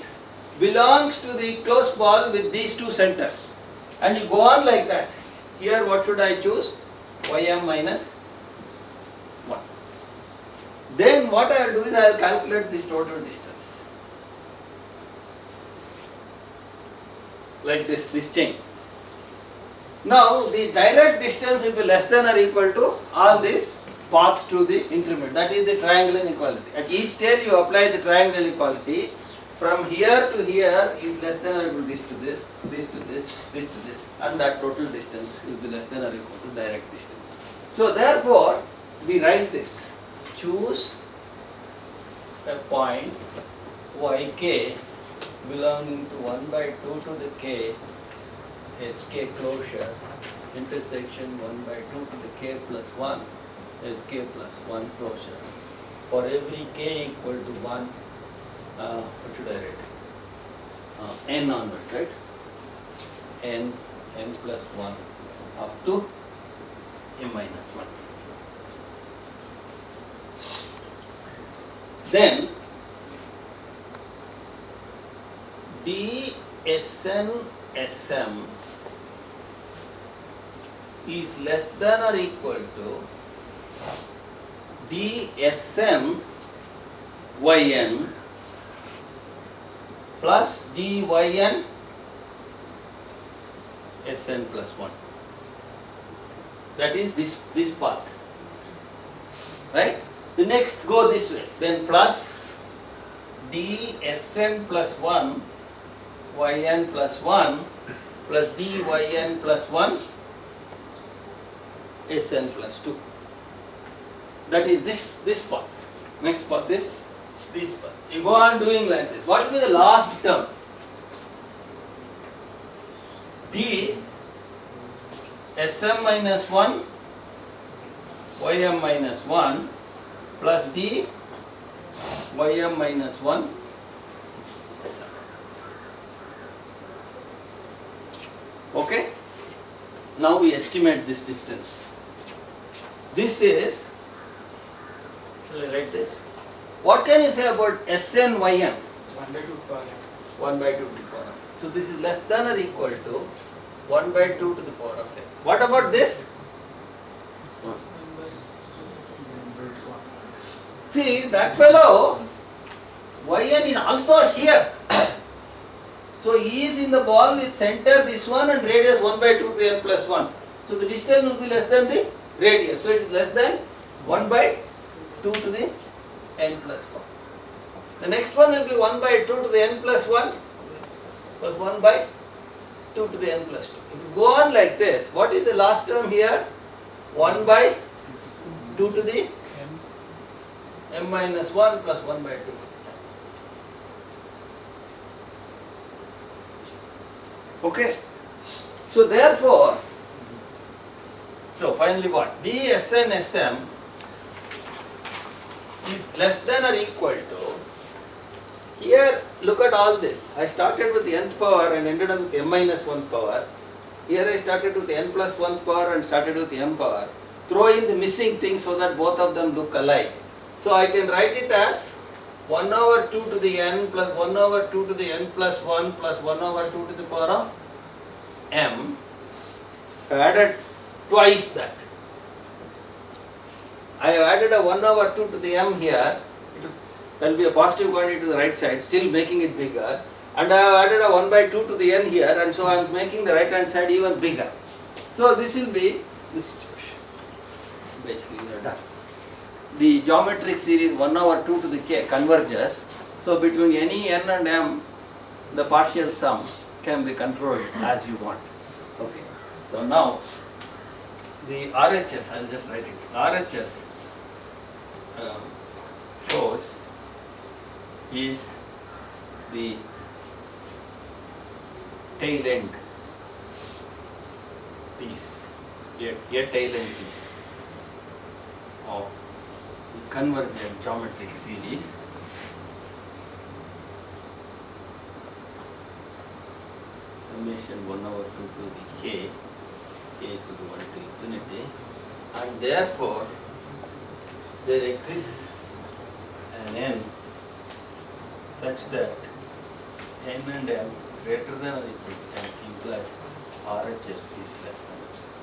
belongs to the closed ball with these two centers. And you go on like that. Here what should I choose? Ym minus 1. Then what I will do is I will calculate this total distance. Like this chain. Now the direct distance will be less than or equal to all these paths to the intermediate. That is the triangle inequality. At each tail you apply the triangle inequality. From here to here is less than or equal to this to this, this to this, this to this, and that total distance will be less than or equal to direct distance. So therefore, we write this. Choose a point yk belonging to 1 by 2 to the k sk closure intersection 1 by 2 to the k plus 1 sk plus 1 closure. For every k equal to 1, what should I write? N onwards, right? N plus 1 up to m minus 1. Then dsn sm is less than or equal to dsn yn plus dyn Sn plus 1. That is this part. Right? The next go this way. Then plus dsn plus 1 yn plus 1 plus dyn plus 1 Sn plus 2. That is this part. Next part this part. You go on doing like this. What will be the last term? D Sm minus 1 ym minus 1 plus d ym minus 1 Sm. Okay? Now we estimate this distance. This is, shall I write this? What can you say about Sn ym? 1 by 2 power. 1 by 2 to the power of x. So this is less than or equal to 1 by 2 to the power of x. What about this? See, that fellow yn is also here. So he is in the ball with center this one and radius 1 by 2 to the n plus 1. So the distance will be less than the radius. So it is less than 1 by 2 to the n plus 1. The next one will be 1 by 2 to the n plus 1 plus 1 by 2 to the n plus 2. If you go on like this, what is the last term here? 1 by 2 to the m minus 1 plus 1 by 2. Okay. So therefore, so finally what? dsn sm is less than or equal to, here look at all this. I started with the nth power and ended up with m minus 1 power. Here I started with the n plus 1 power and started with the m power. Throw in the missing thing so that both of them look alike. So I can write it as 1 over 2 to the n plus 1 over 2 to the n plus 1 plus 1 over 2 to the power of m. I added twice that. I have added a 1 over 2 to the m here. There will be a positive quantity to the right side, still making it bigger. And I have added a 1 by 2 to the n here, and so I am making the right hand side even bigger. So this will be this situation. Basically we are done. The geometric series 1 over 2 to the k converges. So between any n and m, the partial sum can be controlled as you want. Okay. So now the RHS, I will just write it. RHS force is the tail end piece, a tail end piece of the convergent geometric series summation 1 over 2 to the k to the 1 to infinity and therefore there exists an n such that n and m greater than or equal to n implies RHS is less than epsilon.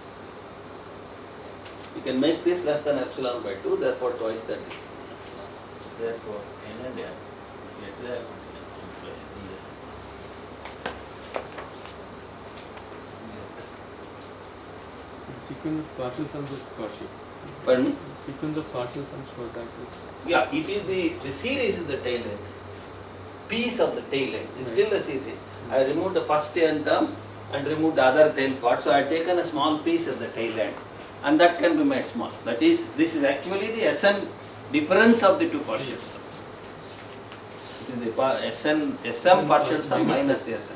You can make this less than epsilon by 2, therefore twice that is epsilon. So therefore n and m greater than or equal to n implies ds. Sequence of partial sums is Cauchy. Pardon me? Sequence of partial sums for that is. Yeah, it is the series is the tail end. Piece of the tail end is still a series. I removed the first n terms and removed the other tail part. So I have taken a small piece of the tail end, and that can be made small. That is, this is actually the Sn difference of the two partial sums. It is the Sm partial sum minus the Sn.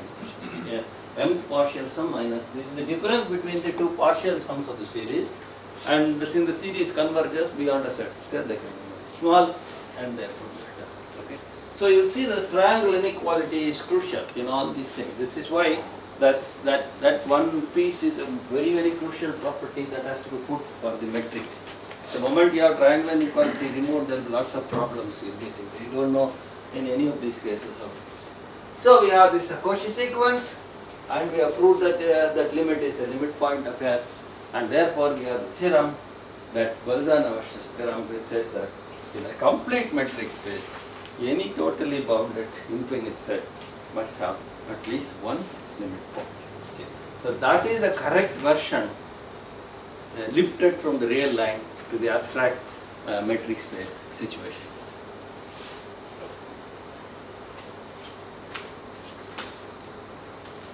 Yeah. M partial sum minus, this is the difference between the two partial sums of the series, and since the series converges beyond a certain state, they can be small and therefore greater. Okay. So you see the triangle inequality is crucial in all these things. This is why that one piece is a very, very crucial property that has to be put for the metric. The moment you have triangle inequality removed, there will be lots of problems in getting. You don't know in any of these cases how it is. So we have this Cauchy sequence, and we have proved that that limit is the limit point of S, and therefore we have the theorem that Bolzano-Versus theorem, which says that in a complete metric space, any totally bounded infinite set must have at least one limit point. Okay. So that is the correct version lifted from the real line to the abstract metric space situations.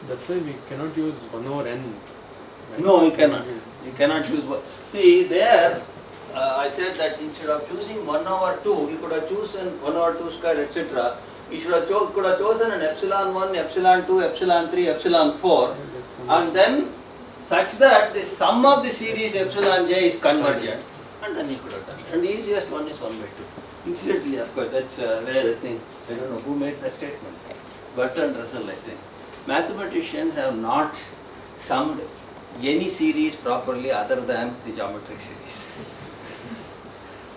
That's why we cannot use 1 over n. Right? No, you cannot. You cannot use one. See, there I said that instead of choosing 1 over 2, you could have chosen 1 over 2 squared, etc. You should have could have chosen an epsilon 1, epsilon 2, epsilon 3, epsilon 4, and then such that the sum of the series epsilon j is convergent, and then you could have done. And the easiest one is 1 by 2. Incidentally, of course, that's where I think, I don't know who made the statement. Bertrand Russell, I think. Mathematicians have not summed any series properly other than the geometric series.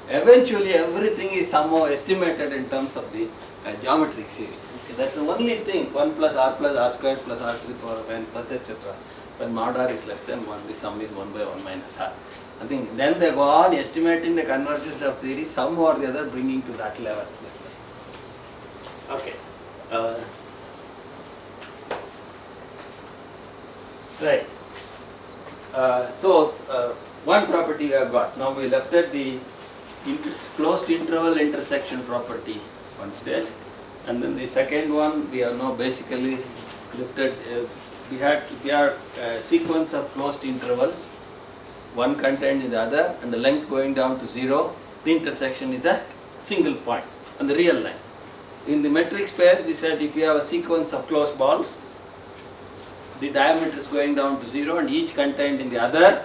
Eventually, everything is somehow estimated in terms of the geometric series. Okay, that's the only thing. 1 plus r squared plus r to the power of n plus etc. When mod r is less than 1, the sum is 1 by 1 minus r. I think then they go on estimating the convergence of series, somehow or the other bringing to that level. Okay. Right. One property we have got. Now we left at the closed interval intersection property one stage, and then the second one we have now basically looked at. We had a sequence of closed intervals, one contained in the other, and the length going down to 0. The intersection is a single point on the real line. In the metric space, we said if you have a sequence of closed balls, the diameter is going down to 0 and each contained in the other,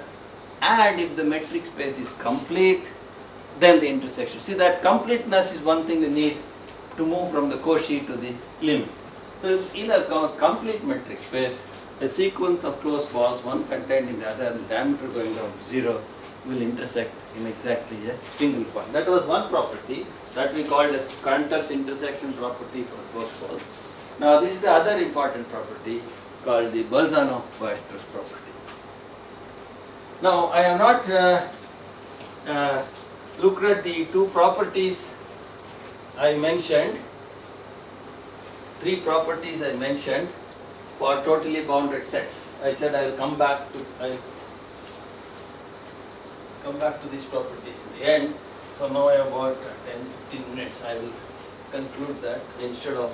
and if the metric space is complete, then the intersection. See, that completeness is one thing we need to move from the Cauchy to the limit. So in a complete metric space, a sequence of closed balls, one contained in the other, and the diameter going down to 0, will intersect in exactly a single point. That was one property that we called as Cantor's intersection property for closed balls. Now this is the other important property called the Bolzano-Weierstrass property. Now I have not looked at the two properties I mentioned, three properties I mentioned for totally bounded sets. I said I will come back to these properties in the end. So now I have about 10-15 minutes. I will conclude that instead of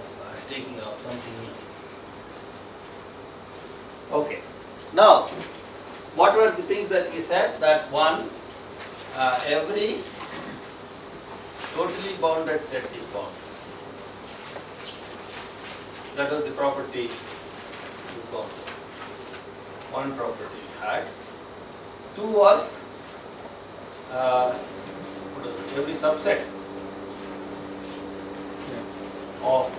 taking out something easy. Okay. Now, what were the things that we said? That one, every totally bounded set is bounded. That was the property we found. One property we had. Two was every subset of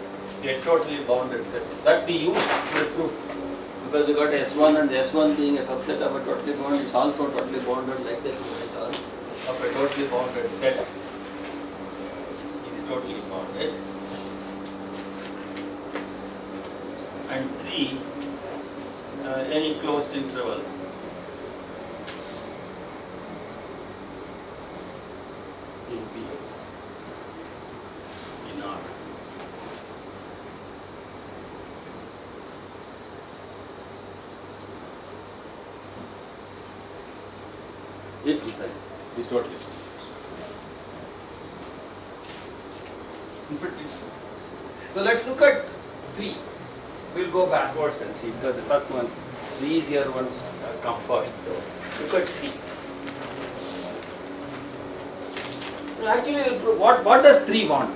a totally bounded set. That we used in the proof. because we got S1 and S1 being a subset of a totally bounded, it's also totally bounded like that of a totally bounded set is totally bounded. And 3, any closed interval in P in R. It is totally bounded. In fact, so let's look at 3. We'll go backwards and see, because the first one, the easier ones come first. So look at 3. So actually, what does 3 want?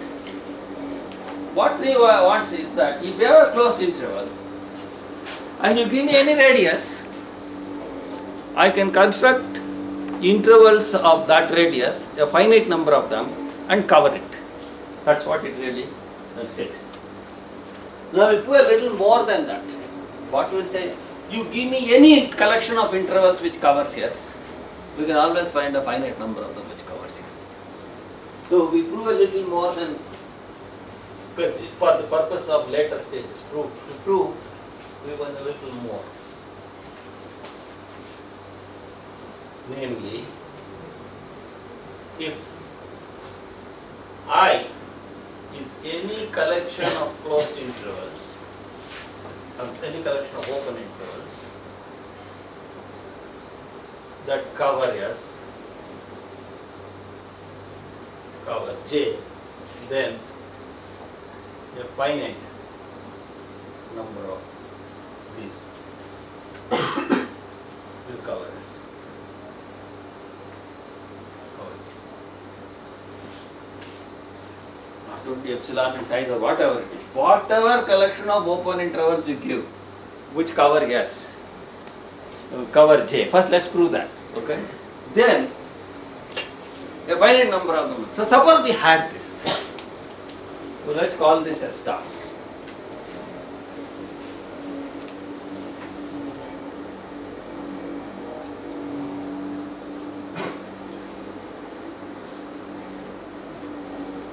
What 3 wants is that if you have a closed interval and you give me any radius, I can construct intervals of that radius, a finite number of them, and cover it. That's what it really says. Now we'll do a little more than that. What we'll say, you give me any collection of intervals which covers S, we can always find a finite number of them which covers S. So we prove a little more than, for the purpose of later stages, to prove we want a little more. Namely, if I is any collection of closed intervals, any collection of open intervals that cover S, cover J, then a finite number of these will cover S. Not only epsilon in size or whatever it is. Whatever collection of open intervals you give, which cover S, cover J. First let's prove that. Okay. Then a finite number of them. So suppose we had this. So let's call this a star.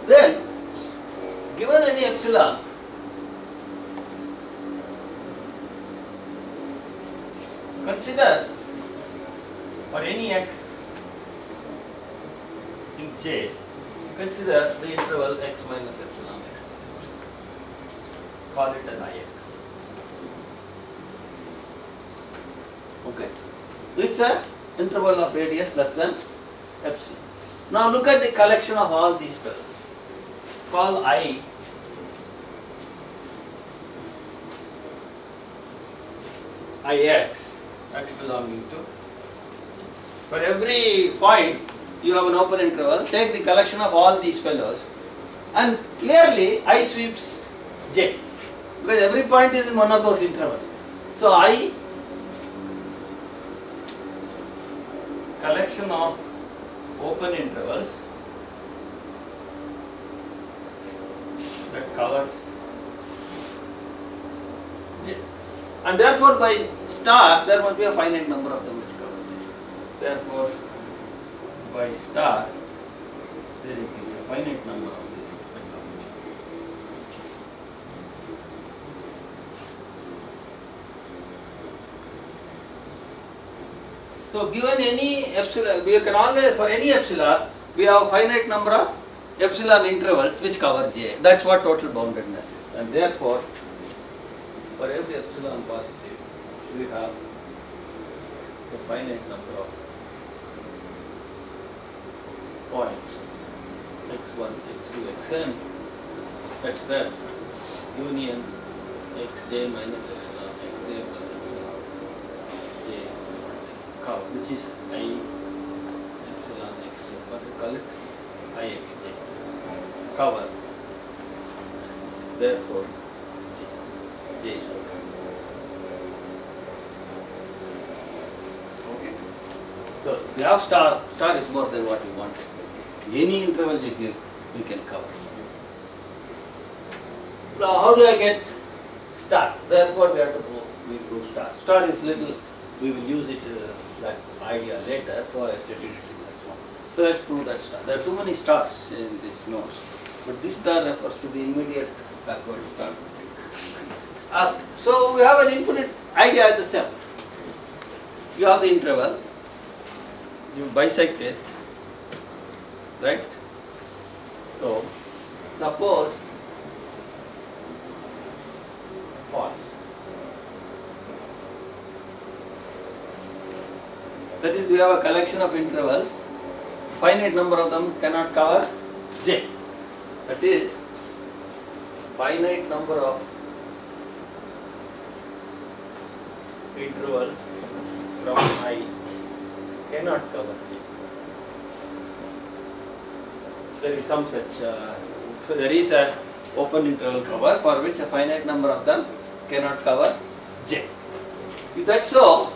Then, given any epsilon, consider for any x in J, consider the interval x minus epsilon x plus epsilon. Call it as Ix. Okay. It's a interval of radius less than epsilon. Now look at the collection of all these fellows. Call I Ix, that's belonging to. For every point you have an open interval, take the collection of all these fellows, and clearly I sweeps J, because every point is in one of those intervals. So I collection of open intervals that covers J. And therefore by star there must be a finite number of them which covers J. Therefore by star there exists a finite number of these that cover J. So given any epsilon, we can always, for any epsilon, we have a finite number of epsilon intervals which cover J. That's what total boundedness is. And therefore, for every epsilon positive, we have a finite number of points, x1, x2, xn, such that union xj minus epsilon, xj plus epsilon, j cover, which is I epsilon xj, what we call it? IXJ, cover, therefore J is total. Okay. So if you have star is more than what you want. Any interval you give, you can cover. Now how do I get star? Therefore we have to prove we do star. Star is little, we will use it, that idea later for stability, that's one. So let's prove that star. There are too many stars in this note, but this star refers to the immediate backward star. So we have an infinite idea at the same. You have the interval, you bisect it, right? So suppose false. That is, we have a collection of intervals, finite number of them cannot cover J. That is, finite number of intervals from I cannot cover J. There is some such, so there is a open interval cover for which a finite number of them cannot cover J. If that's so,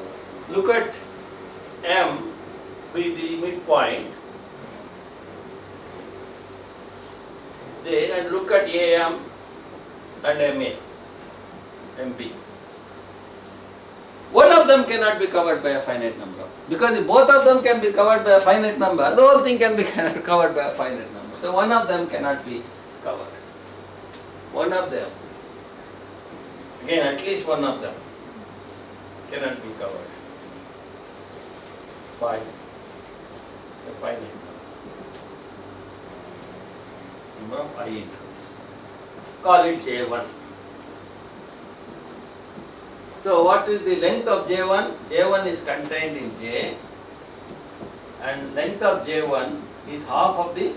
look at M with the midpoint J and look at AM and MA, MP. One of them cannot be covered by a finite number. Because if both of them can be covered by a finite number, the whole thing can be covered by a finite number. So one of them cannot be covered. One of them, again at least one of them cannot be covered by the finite number of I intervals. Call it J1. So what is the length of J1? J1 is contained in J, and length of J1 is half of the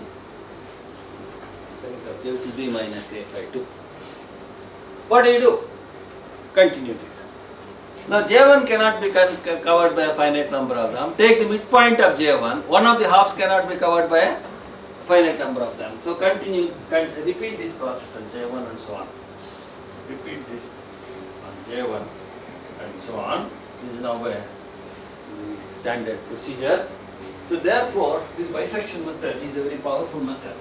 length of J, which is B minus A by 2. What do? Continue this. Now J1 cannot be covered by a finite number of them. Take the midpoint of J1, one of the halves cannot be covered by a finite number of them. So continue, repeat this process on J1 and so on. Repeat this on J1 and so on. This is now a standard procedure. So therefore, this bisection method is a very powerful method.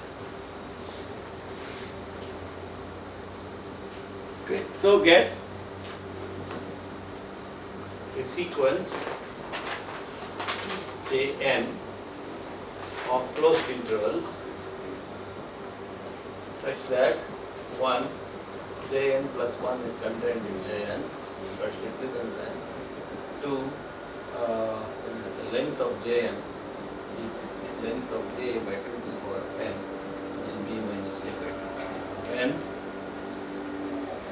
Okay, so get a sequence Jn of closed intervals such that 1 Jn plus 1 is contained in Jn, such that 2 the length of Jn is length of J by 2 to the power 10, which is B minus A by 10.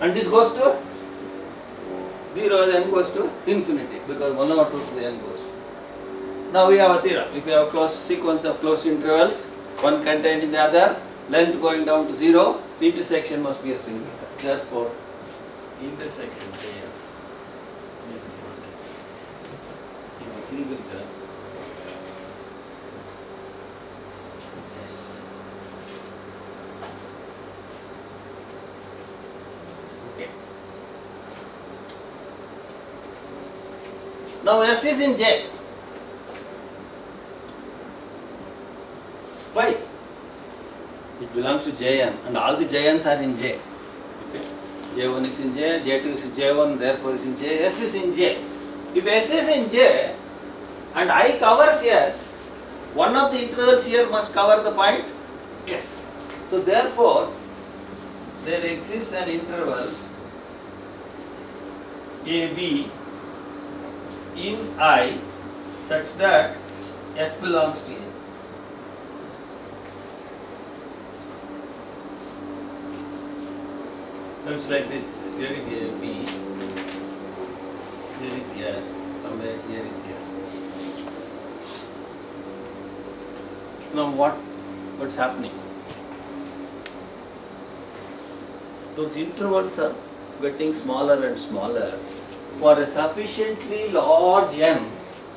And this goes to 0, then goes to infinity, because 1 over 2 to the n goes. Now we have a theorem. If you have a closed sequence of closed intervals, one contained in the other, length going down to 0, the intersection must be a single term. Therefore, intersection Jn is a single term. Yes. Okay. Now S is in J. Why? It belongs to Jn and all the Jn's are in J. Okay. J1 is in J, J2 is in J1, therefore is in J, S is in J. If S is in J and I covers S, one of the intervals here must cover the point S. So therefore, there exists an interval AB in I such that S belongs to A. Looks like this. Here is A, B, here is S, somewhere here is S. Now what's happening? Those intervals are getting smaller and smaller. For a sufficiently large n,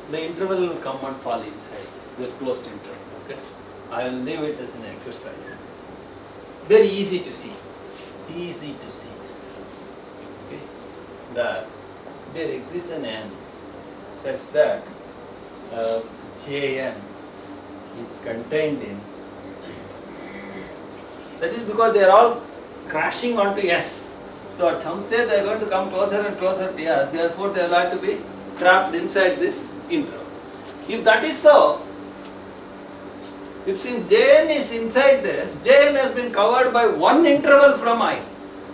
the interval will come and fall inside this closed interval. Okay? I will leave it as an exercise. Very easy to see. Easy to see. Okay? That there exists an n such that Jn is contained in. That is because they are all crashing onto S. So at some stage they are going to come closer and closer to us, therefore they will have to be trapped inside this interval. If that is so, if since Jn is inside this, Jn has been covered by one interval from I.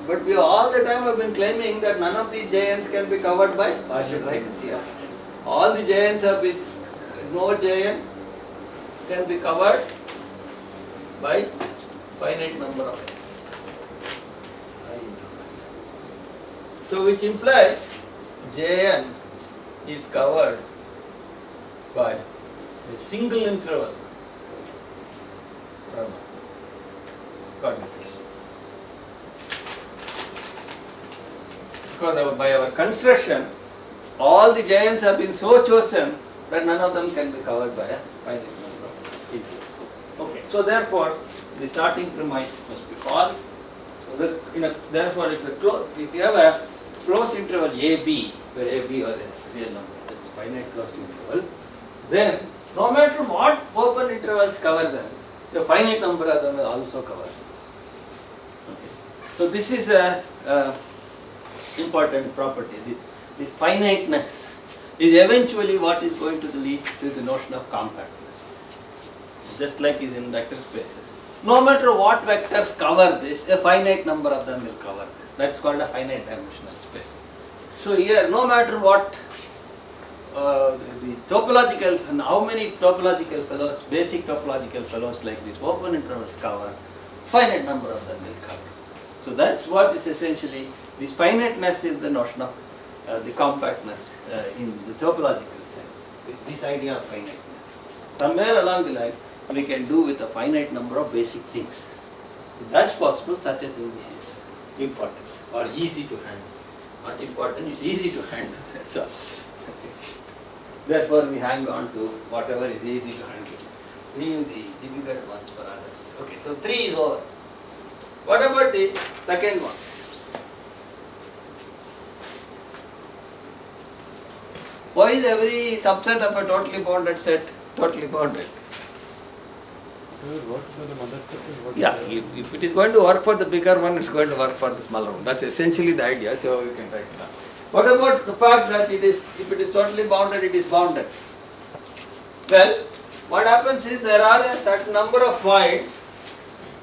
But we all the time have been claiming that none of these Jn's can be covered by, I should write it here. All the Jn's have been, no Jn can be covered by finite number of s. So which implies Jn is covered by a single interval from commutation. Because by our construction, all the Jn's have been so chosen that none of them can be covered by a finite number of intervals. Okay, so therefore the starting premise must be false. So that therefore if you have a closed interval AB, where AB or a real number, that's finite closed interval, then no matter what open intervals cover them, the finite number of them will also cover them. Okay. So this is a important property. This finiteness is eventually what is going to lead to the notion of compactness, just like is in vector spaces. No matter what vectors cover this, a finite number of them will cover this. That's called a finite dimensional space. So here, no matter what the topological, and how many topological fellows, basic topological fellows like these open intervals cover, finite number of them will cover. So that's what is essentially, this finiteness is the notion of the compactness in the topological sense, this idea of finiteness. Somewhere along the line, we can do with a finite number of basic things. If that's possible, such a thing is important or easy to handle. Not important, it's easy to handle. So, okay. Therefore, we hang on to whatever is easy to handle. Leave the difficult ones for others. Okay, so 3 is over. What about the second one? Why is every subset of a totally bounded set totally bounded? Works for the mother set and what Yeah, if it is going to work for the bigger one, it's going to work for the smaller one. That's essentially the idea, so you can write it down. What about the fact that if it is totally bounded, it is bounded? Well, what happens is there are a certain number of points,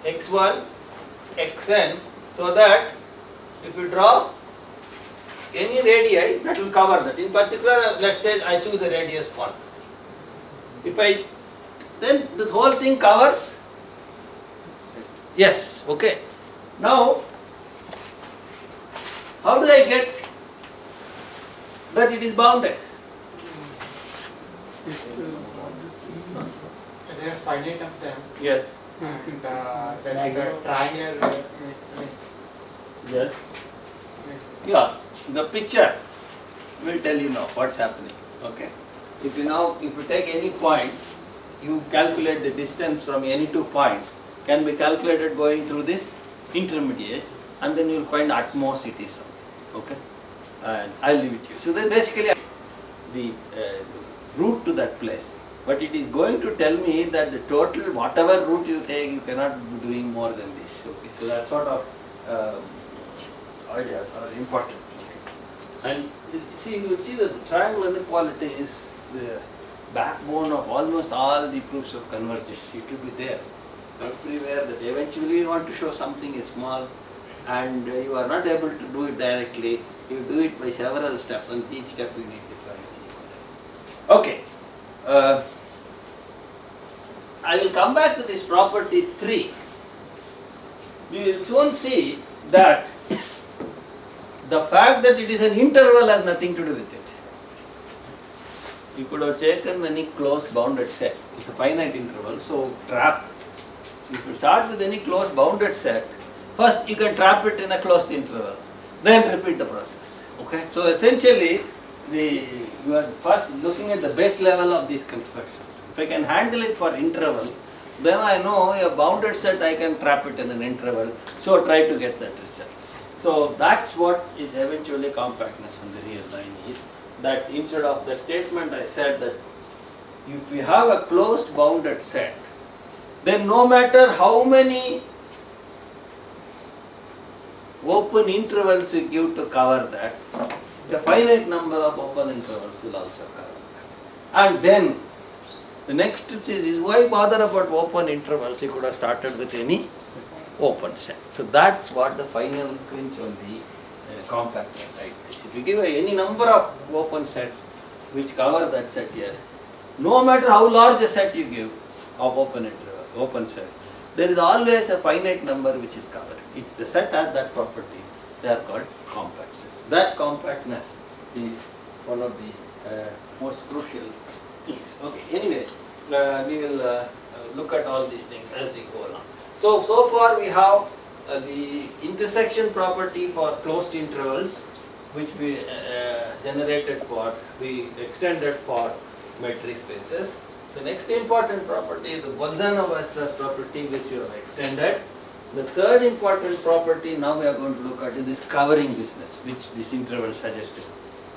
x1, xn, so that if you draw any radii, that will cover that. In particular, let's say I choose a radius 1. Then this whole thing covers? Yes, okay. Now, how do I get that it is bounded? So there are finite of them. Yes. And then the triangular. Yes. Yeah, the picture will tell you now what's happening. Okay. If you take any point, you calculate the distance from any 2 points, can be calculated going through this intermediates, and then you will find at most it is something. Okay. And I'll leave it to you. So then basically the route to that place. But it is going to tell me that the total, whatever route you take, you cannot be doing more than this. Okay. So that sort of ideas are important. And see, you will see that the triangle inequality is the backbone of almost all the proofs of convergence. It will be there everywhere, that eventually you want to show something is small and you are not able to do it directly. You do it by several steps, and each step you need to try the equality. Okay. I will come back to this property 3. We will soon see that the fact that it is an interval has nothing to do with it. You could have taken any closed bounded set. It's a finite interval, so trap. If you start with any closed bounded set, first you can trap it in a closed interval, then repeat the process. Okay? So essentially, you are first looking at the base level of these constructions. If I can handle it for interval, then I know a bounded set I can trap it in an interval, so try to get that result. So that's what is eventually compactness on the real line is, that instead of the statement I said that if we have a closed bounded set, then no matter how many open intervals you give to cover that, a finite number of open intervals will also cover that. And then the next is why bother about open intervals? You could have started with any open set. So that's what the final clinch on the compactness. Right? If you give any number of open sets which cover that set, yes, no matter how large a set you give of open set, there is always a finite number which is covered. If the set has that property, they are called compact sets. That compactness is one of the most crucial things. Okay, anyway, we will look at all these things as we go along. So far we have the intersection property for closed intervals, which we we extended for metric spaces. The next important property is the Bolzano stress property, which you have extended. The third important property now we are going to look at is this covering business, which this interval suggested.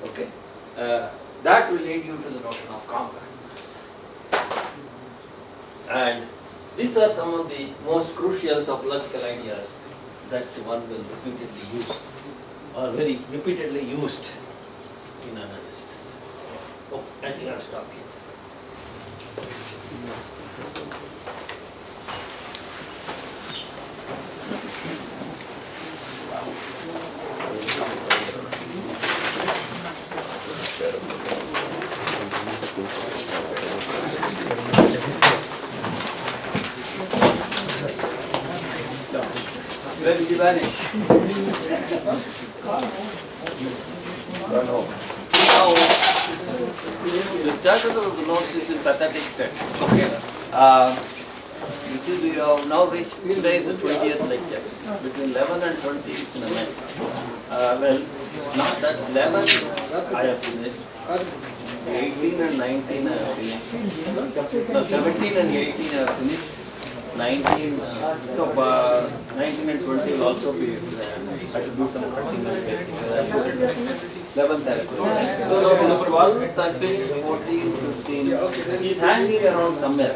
Okay, that will lead you to the notion of compactness. And these are some of the most crucial topological ideas that one will repeatedly use, or very repeatedly used in analysis. Oh, I think I'll stop here. Where did you vanish? Run home. Now, the status of the notes is in pathetic state. Okay. You see, we have now reached today the 20th lecture. Between 11 and 20 is in a mess. Well, not that 11 I have finished. 18 and 19 I have finished. So 17 and 18 I have finished. 19 and 20 will also be, I should do some cutting and pasting. 11th I have finished. So now number 12, 13, 14, 15, he's hanging around somewhere.